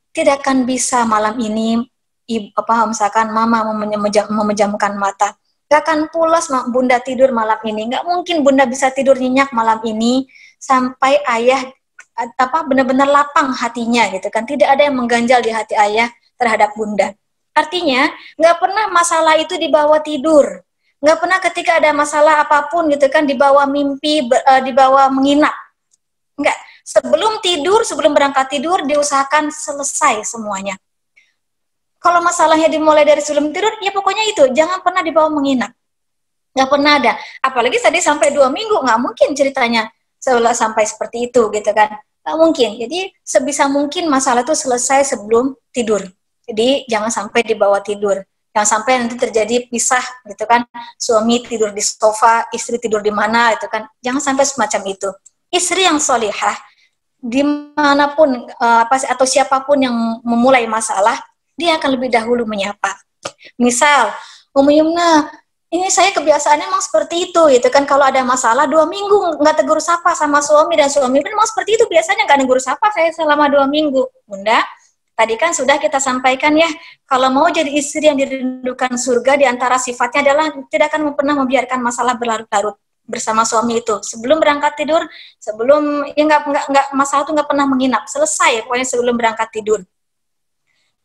tidak akan bisa malam ini misalkan mama memejamkan mata. Gak akan pulas bunda tidur malam ini. Gak mungkin bunda bisa tidur nyenyak malam ini sampai ayah benar-benar lapang hatinya gitu kan. Tidak ada yang mengganjal di hati ayah terhadap bunda. Artinya nggak pernah masalah itu dibawa tidur, nggak pernah ketika ada masalah apapun gitu kan dibawa mimpi, dibawa menginap. Nggak. Sebelum tidur, sebelum berangkat tidur diusahakan selesai semuanya. Kalau masalahnya dimulai dari sebelum tidur, ya pokoknya itu jangan pernah dibawa menginap. Nggak pernah ada. Apalagi tadi sampai 2 minggu, nggak mungkin ceritanya sampai seperti itu gitu kan. Nggak mungkin. Jadi sebisa mungkin masalah itu selesai sebelum tidur. Jadi jangan sampai dibawa tidur. Jangan sampai nanti terjadi pisah gitu kan. Suami tidur di sofa, istri tidur di mana gitu kan. Jangan sampai semacam itu. Istri yang solihah, dimanapun atau siapapun yang memulai masalah, dia akan lebih dahulu menyapa. Misal, Umi Yumna, ini saya kebiasaannya memang seperti itu gitu kan. Kalau ada masalah 2 minggu nggak tegur sapa sama suami, dan suami pun memang seperti itu, biasanya nggak tegur sapa saya selama 2 minggu. Bunda, tadi kan sudah kita sampaikan ya, kalau mau jadi istri yang dirindukan surga, di antara sifatnya adalah tidak akan pernah membiarkan masalah berlarut-larut bersama suami itu. Sebelum berangkat tidur, sebelum ya nggak masalah itu nggak pernah menginap, selesai pokoknya sebelum berangkat tidur.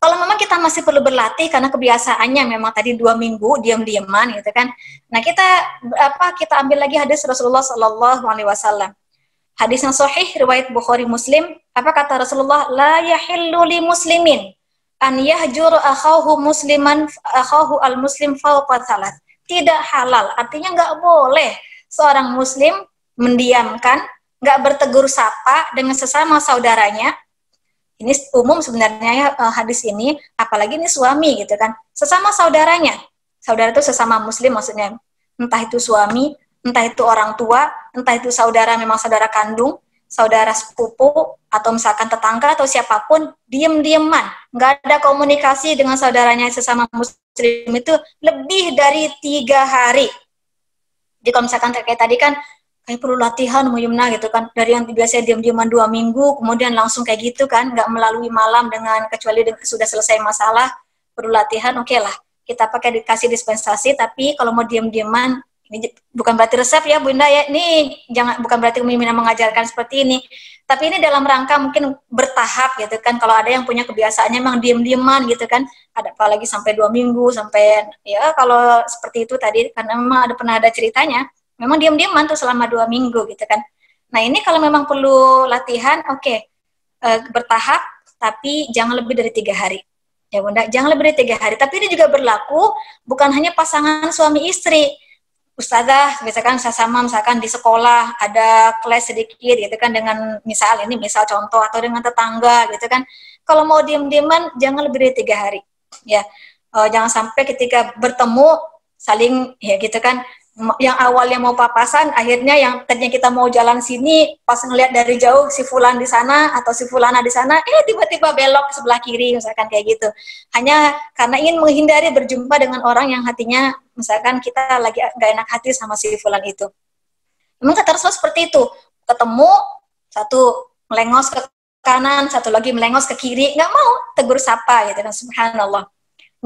Kalau memang kita masih perlu berlatih karena kebiasaannya memang tadi 2 minggu diam-diaman gitu kan. Nah kita ambil lagi hadis Rasulullah Shallallahu Alaihi Wasallam. Hadis yang sahih riwayat Bukhari Muslim. Apa kata Rasulullah? La yahillu li muslimin an yahjuru akhahu musliman akhahu al muslim fawqa thalath. Tidak halal, artinya nggak boleh seorang muslim mendiamkan, nggak bertegur sapa dengan sesama saudaranya. Ini umum sebenarnya ya, hadis ini, apalagi ini suami gitu kan, sesama saudaranya. Saudara itu sesama muslim maksudnya, entah itu suami, entah itu orang tua, entah itu saudara memang saudara kandung, saudara sepupu, atau misalkan tetangga atau siapapun, diem-dieman, nggak ada komunikasi dengan saudaranya sesama muslim itu lebih dari 3 hari. Jadi kalau misalkan terkait tadi kan, kayak perlu latihan Yumna gitu kan, dari yang biasanya diam-diaman 2 minggu, kemudian langsung kayak gitu kan, nggak melalui malam kecuali sudah selesai masalah, perlu latihan, oke lah, kita pakai dikasih dispensasi, tapi kalau mau diam-diaman, ini bukan berarti resep ya Bunda ya, ini bukan berarti Yumna mengajarkan seperti ini, tapi ini dalam rangka mungkin bertahap gitu kan, kalau ada yang punya kebiasaannya memang diam-diaman gitu kan, ada apalagi sampai 2 minggu, sampai ya kalau seperti itu tadi, karena memang pernah ada ceritanya, memang diam-diaman tuh selama 2 minggu gitu kan. Nah ini kalau memang perlu latihan, bertahap, tapi jangan lebih dari 3 hari. Ya Bunda, jangan lebih dari 3 hari. Tapi ini juga berlaku bukan hanya pasangan suami istri. Ustazah, misalkan di sekolah ada kelas sedikit gitu kan, dengan misal contoh, atau dengan tetangga gitu kan. Kalau mau diam-diaman, jangan lebih dari 3 hari. Ya, jangan sampai ketika bertemu saling ya gitu kan, yang awalnya mau papasan, akhirnya yang tadinya kita mau jalan sini, pas ngelihat dari jauh si fulan di sana atau si fulana di sana, tiba-tiba belok ke sebelah kiri, misalkan kayak gitu. Hanya karena ingin menghindari berjumpa dengan orang yang hatinya, misalkan kita lagi gak enak hati sama si fulan itu. Memang kata Rasulullah seperti itu, ketemu, satu melengos ke kanan, satu lagi melengos ke kiri, nggak mau tegur sapa gitu kan, subhanallah.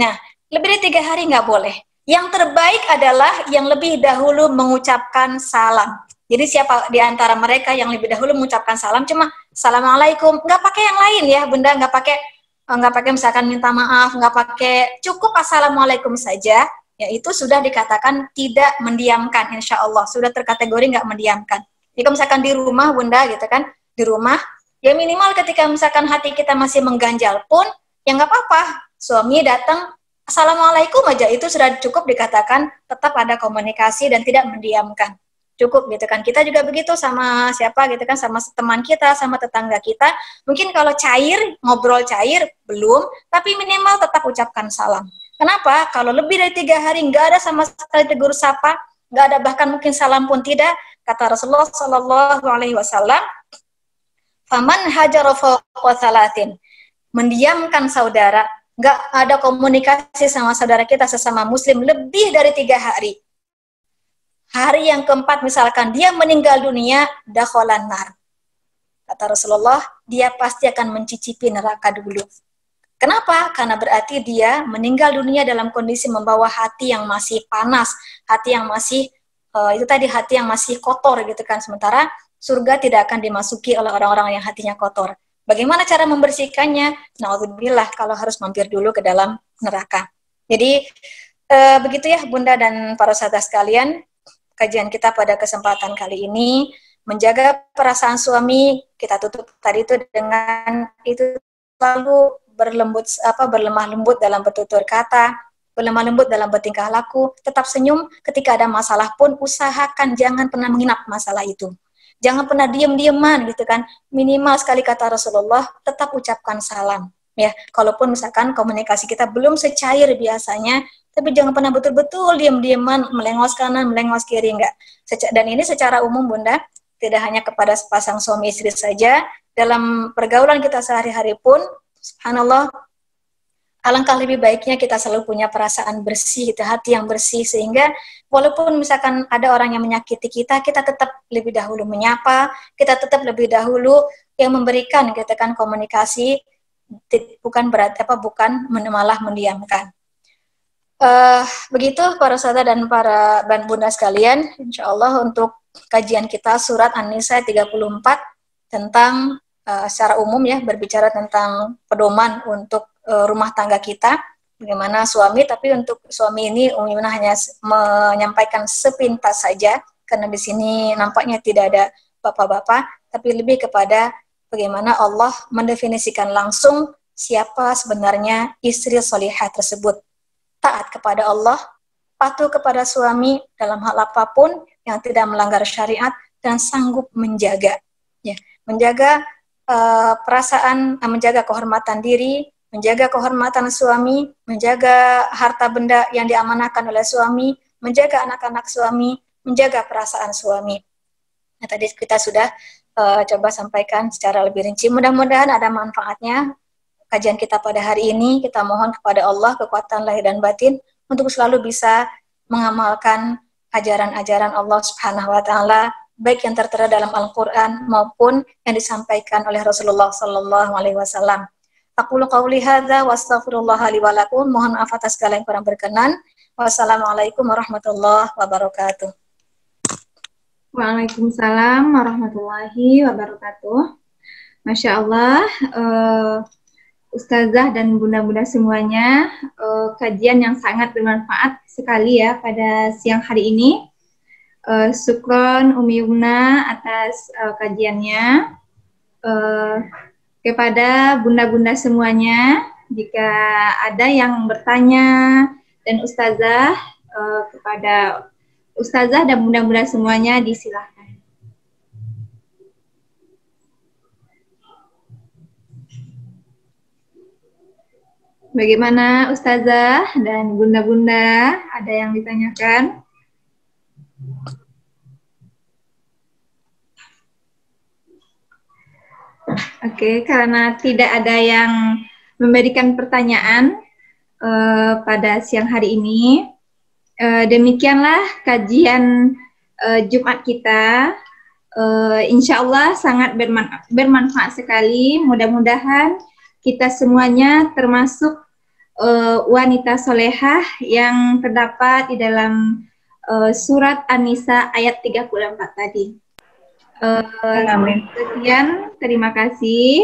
Nah, lebih dari 3 hari nggak boleh. Yang terbaik adalah yang lebih dahulu mengucapkan salam. Jadi siapa di antara mereka yang lebih dahulu mengucapkan salam, cuma assalamualaikum, nggak pakai yang lain ya Bunda, nggak pakai misalkan minta maaf, nggak pakai, cukup assalamualaikum saja, ya itu sudah dikatakan tidak mendiamkan, insya Allah sudah terkategori nggak mendiamkan. Jika misalkan di rumah Bunda gitu kan, di rumah ya minimal ketika misalkan hati kita masih mengganjal pun, ya nggak apa-apa, suami datang assalamualaikum aja, itu sudah cukup dikatakan tetap ada komunikasi dan tidak mendiamkan. Cukup gitu kan. Kita juga begitu sama siapa gitu kan, sama teman kita, sama tetangga kita. Mungkin kalau cair, ngobrol cair, belum, tapi minimal tetap ucapkan salam. Kenapa? Kalau lebih dari 3 hari nggak ada sama sekali tegur sapa, nggak ada bahkan mungkin salam pun tidak, kata Rasulullah Shallallahu Alaihi Wasallam, Faman hajara fawqa thalathin. Mendiamkan saudara, nggak ada komunikasi sama saudara kita sesama muslim lebih dari 3 hari. Hari yang keempat misalkan dia meninggal dunia, dakhalan nar. Kata Rasulullah, dia pasti akan mencicipi neraka dulu. Kenapa? Karena berarti dia meninggal dunia dalam kondisi membawa hati yang masih panas, hati yang masih hati yang masih kotor gitu kan. Sementara surga tidak akan dimasuki oleh orang-orang yang hatinya kotor. Bagaimana cara membersihkannya? Na'udzubillah, kalau harus mampir dulu ke dalam neraka. Jadi begitu ya Bunda dan para sahabat sekalian, kajian kita pada kesempatan kali ini menjaga perasaan suami. Kita tutup tadi itu dengan itu selalu berlemah lembut dalam bertutur kata, berlemah lembut dalam bertingkah laku, tetap senyum ketika ada masalah pun usahakan jangan pernah menginap masalah itu. Jangan pernah diam-diaman gitu kan. Minimal sekali kata Rasulullah, tetap ucapkan salam. Ya, kalaupun misalkan komunikasi kita belum secair biasanya, tapi jangan pernah betul-betul diam-diaman, melengos kanan, melengos kiri, enggak. Dan ini secara umum Bunda, tidak hanya kepada sepasang suami istri saja, dalam pergaulan kita sehari-hari pun, subhanallah, alangkah lebih baiknya kita selalu punya perasaan bersih, hati yang bersih, sehingga walaupun misalkan ada orang yang menyakiti kita, kita tetap lebih dahulu menyapa, kita tetap lebih dahulu yang memberikan kita kan komunikasi, bukan malah mendiamkan. Begitu para sahabat dan para bunda sekalian, insya Allah untuk kajian kita surat An-Nisa 34 tentang secara umum ya, berbicara tentang pedoman untuk rumah tangga kita, bagaimana suami, tapi untuk suami ini Umi Munah hanya menyampaikan sepintas saja, karena di sini nampaknya tidak ada bapak-bapak, tapi lebih kepada bagaimana Allah mendefinisikan langsung siapa sebenarnya istri solihah tersebut. Taat kepada Allah, patuh kepada suami dalam hal apapun yang tidak melanggar syariat, dan sanggup menjaga, ya, menjaga perasaan, menjaga kehormatan diri, menjaga kehormatan suami, menjaga harta benda yang diamanahkan oleh suami, menjaga anak-anak suami, menjaga perasaan suami. Nah, tadi kita sudah coba sampaikan secara lebih rinci. Mudah-mudahan ada manfaatnya kajian kita pada hari ini. Kita mohon kepada Allah kekuatan lahir dan batin untuk selalu bisa mengamalkan ajaran-ajaran Allah Subhanahu wa taala, baik yang tertera dalam Al-Qur'an maupun yang disampaikan oleh Rasulullah sallallahu alaihi wasallam. Aqulu qauli hadza wa astaghfirullah li wa lakum. Mohon maaf atas segala yang kurang berkenan. Wassalamualaikum warahmatullahi wabarakatuh.
Waalaikumsalam warahmatullahi wabarakatuh. Masya Allah, Ustazah dan bunda-bunda semuanya, kajian yang sangat bermanfaat sekali ya pada siang hari ini. Syukron Umi Yumna atas kajiannya. Kepada bunda-bunda semuanya, jika ada yang bertanya dan Ustazah, kepada Ustazah dan bunda-bunda semuanya disilahkan. Bagaimana Ustazah dan bunda-bunda, ada yang ditanyakan? Oke, karena tidak ada yang memberikan pertanyaan pada siang hari ini, demikianlah kajian Jumat kita. Insya Allah sangat bermanfaat sekali. Mudah-mudahan kita semuanya termasuk wanita solehah yang terdapat di dalam surat An-Nisa ayat 34 tadi. Sekian, terima kasih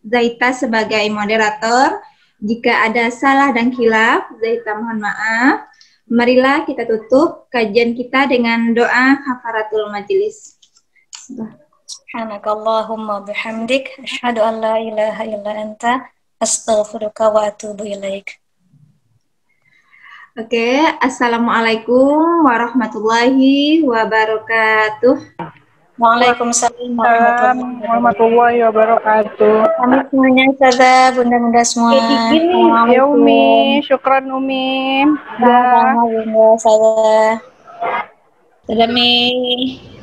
Zaita sebagai moderator. Jika ada salah dan khilaf, Zaita mohon maaf. Marilah kita tutup kajian kita dengan doa kafaratul majelis.
Subhanakallahumma bihamdik, asyhadu an la ilaha illa anta, astaghfiruka wa atubu ilaik.
Oke, assalamualaikum warahmatullahi wabarakatuh.
Waalaikumsalam
warahmatullahi wabarakatuh.
Kami semuanya Ustazah, bunda-bunda semua.
Ya Umi, syukran Umi.
Sama-sama Bunda saya.
Dadah Mi.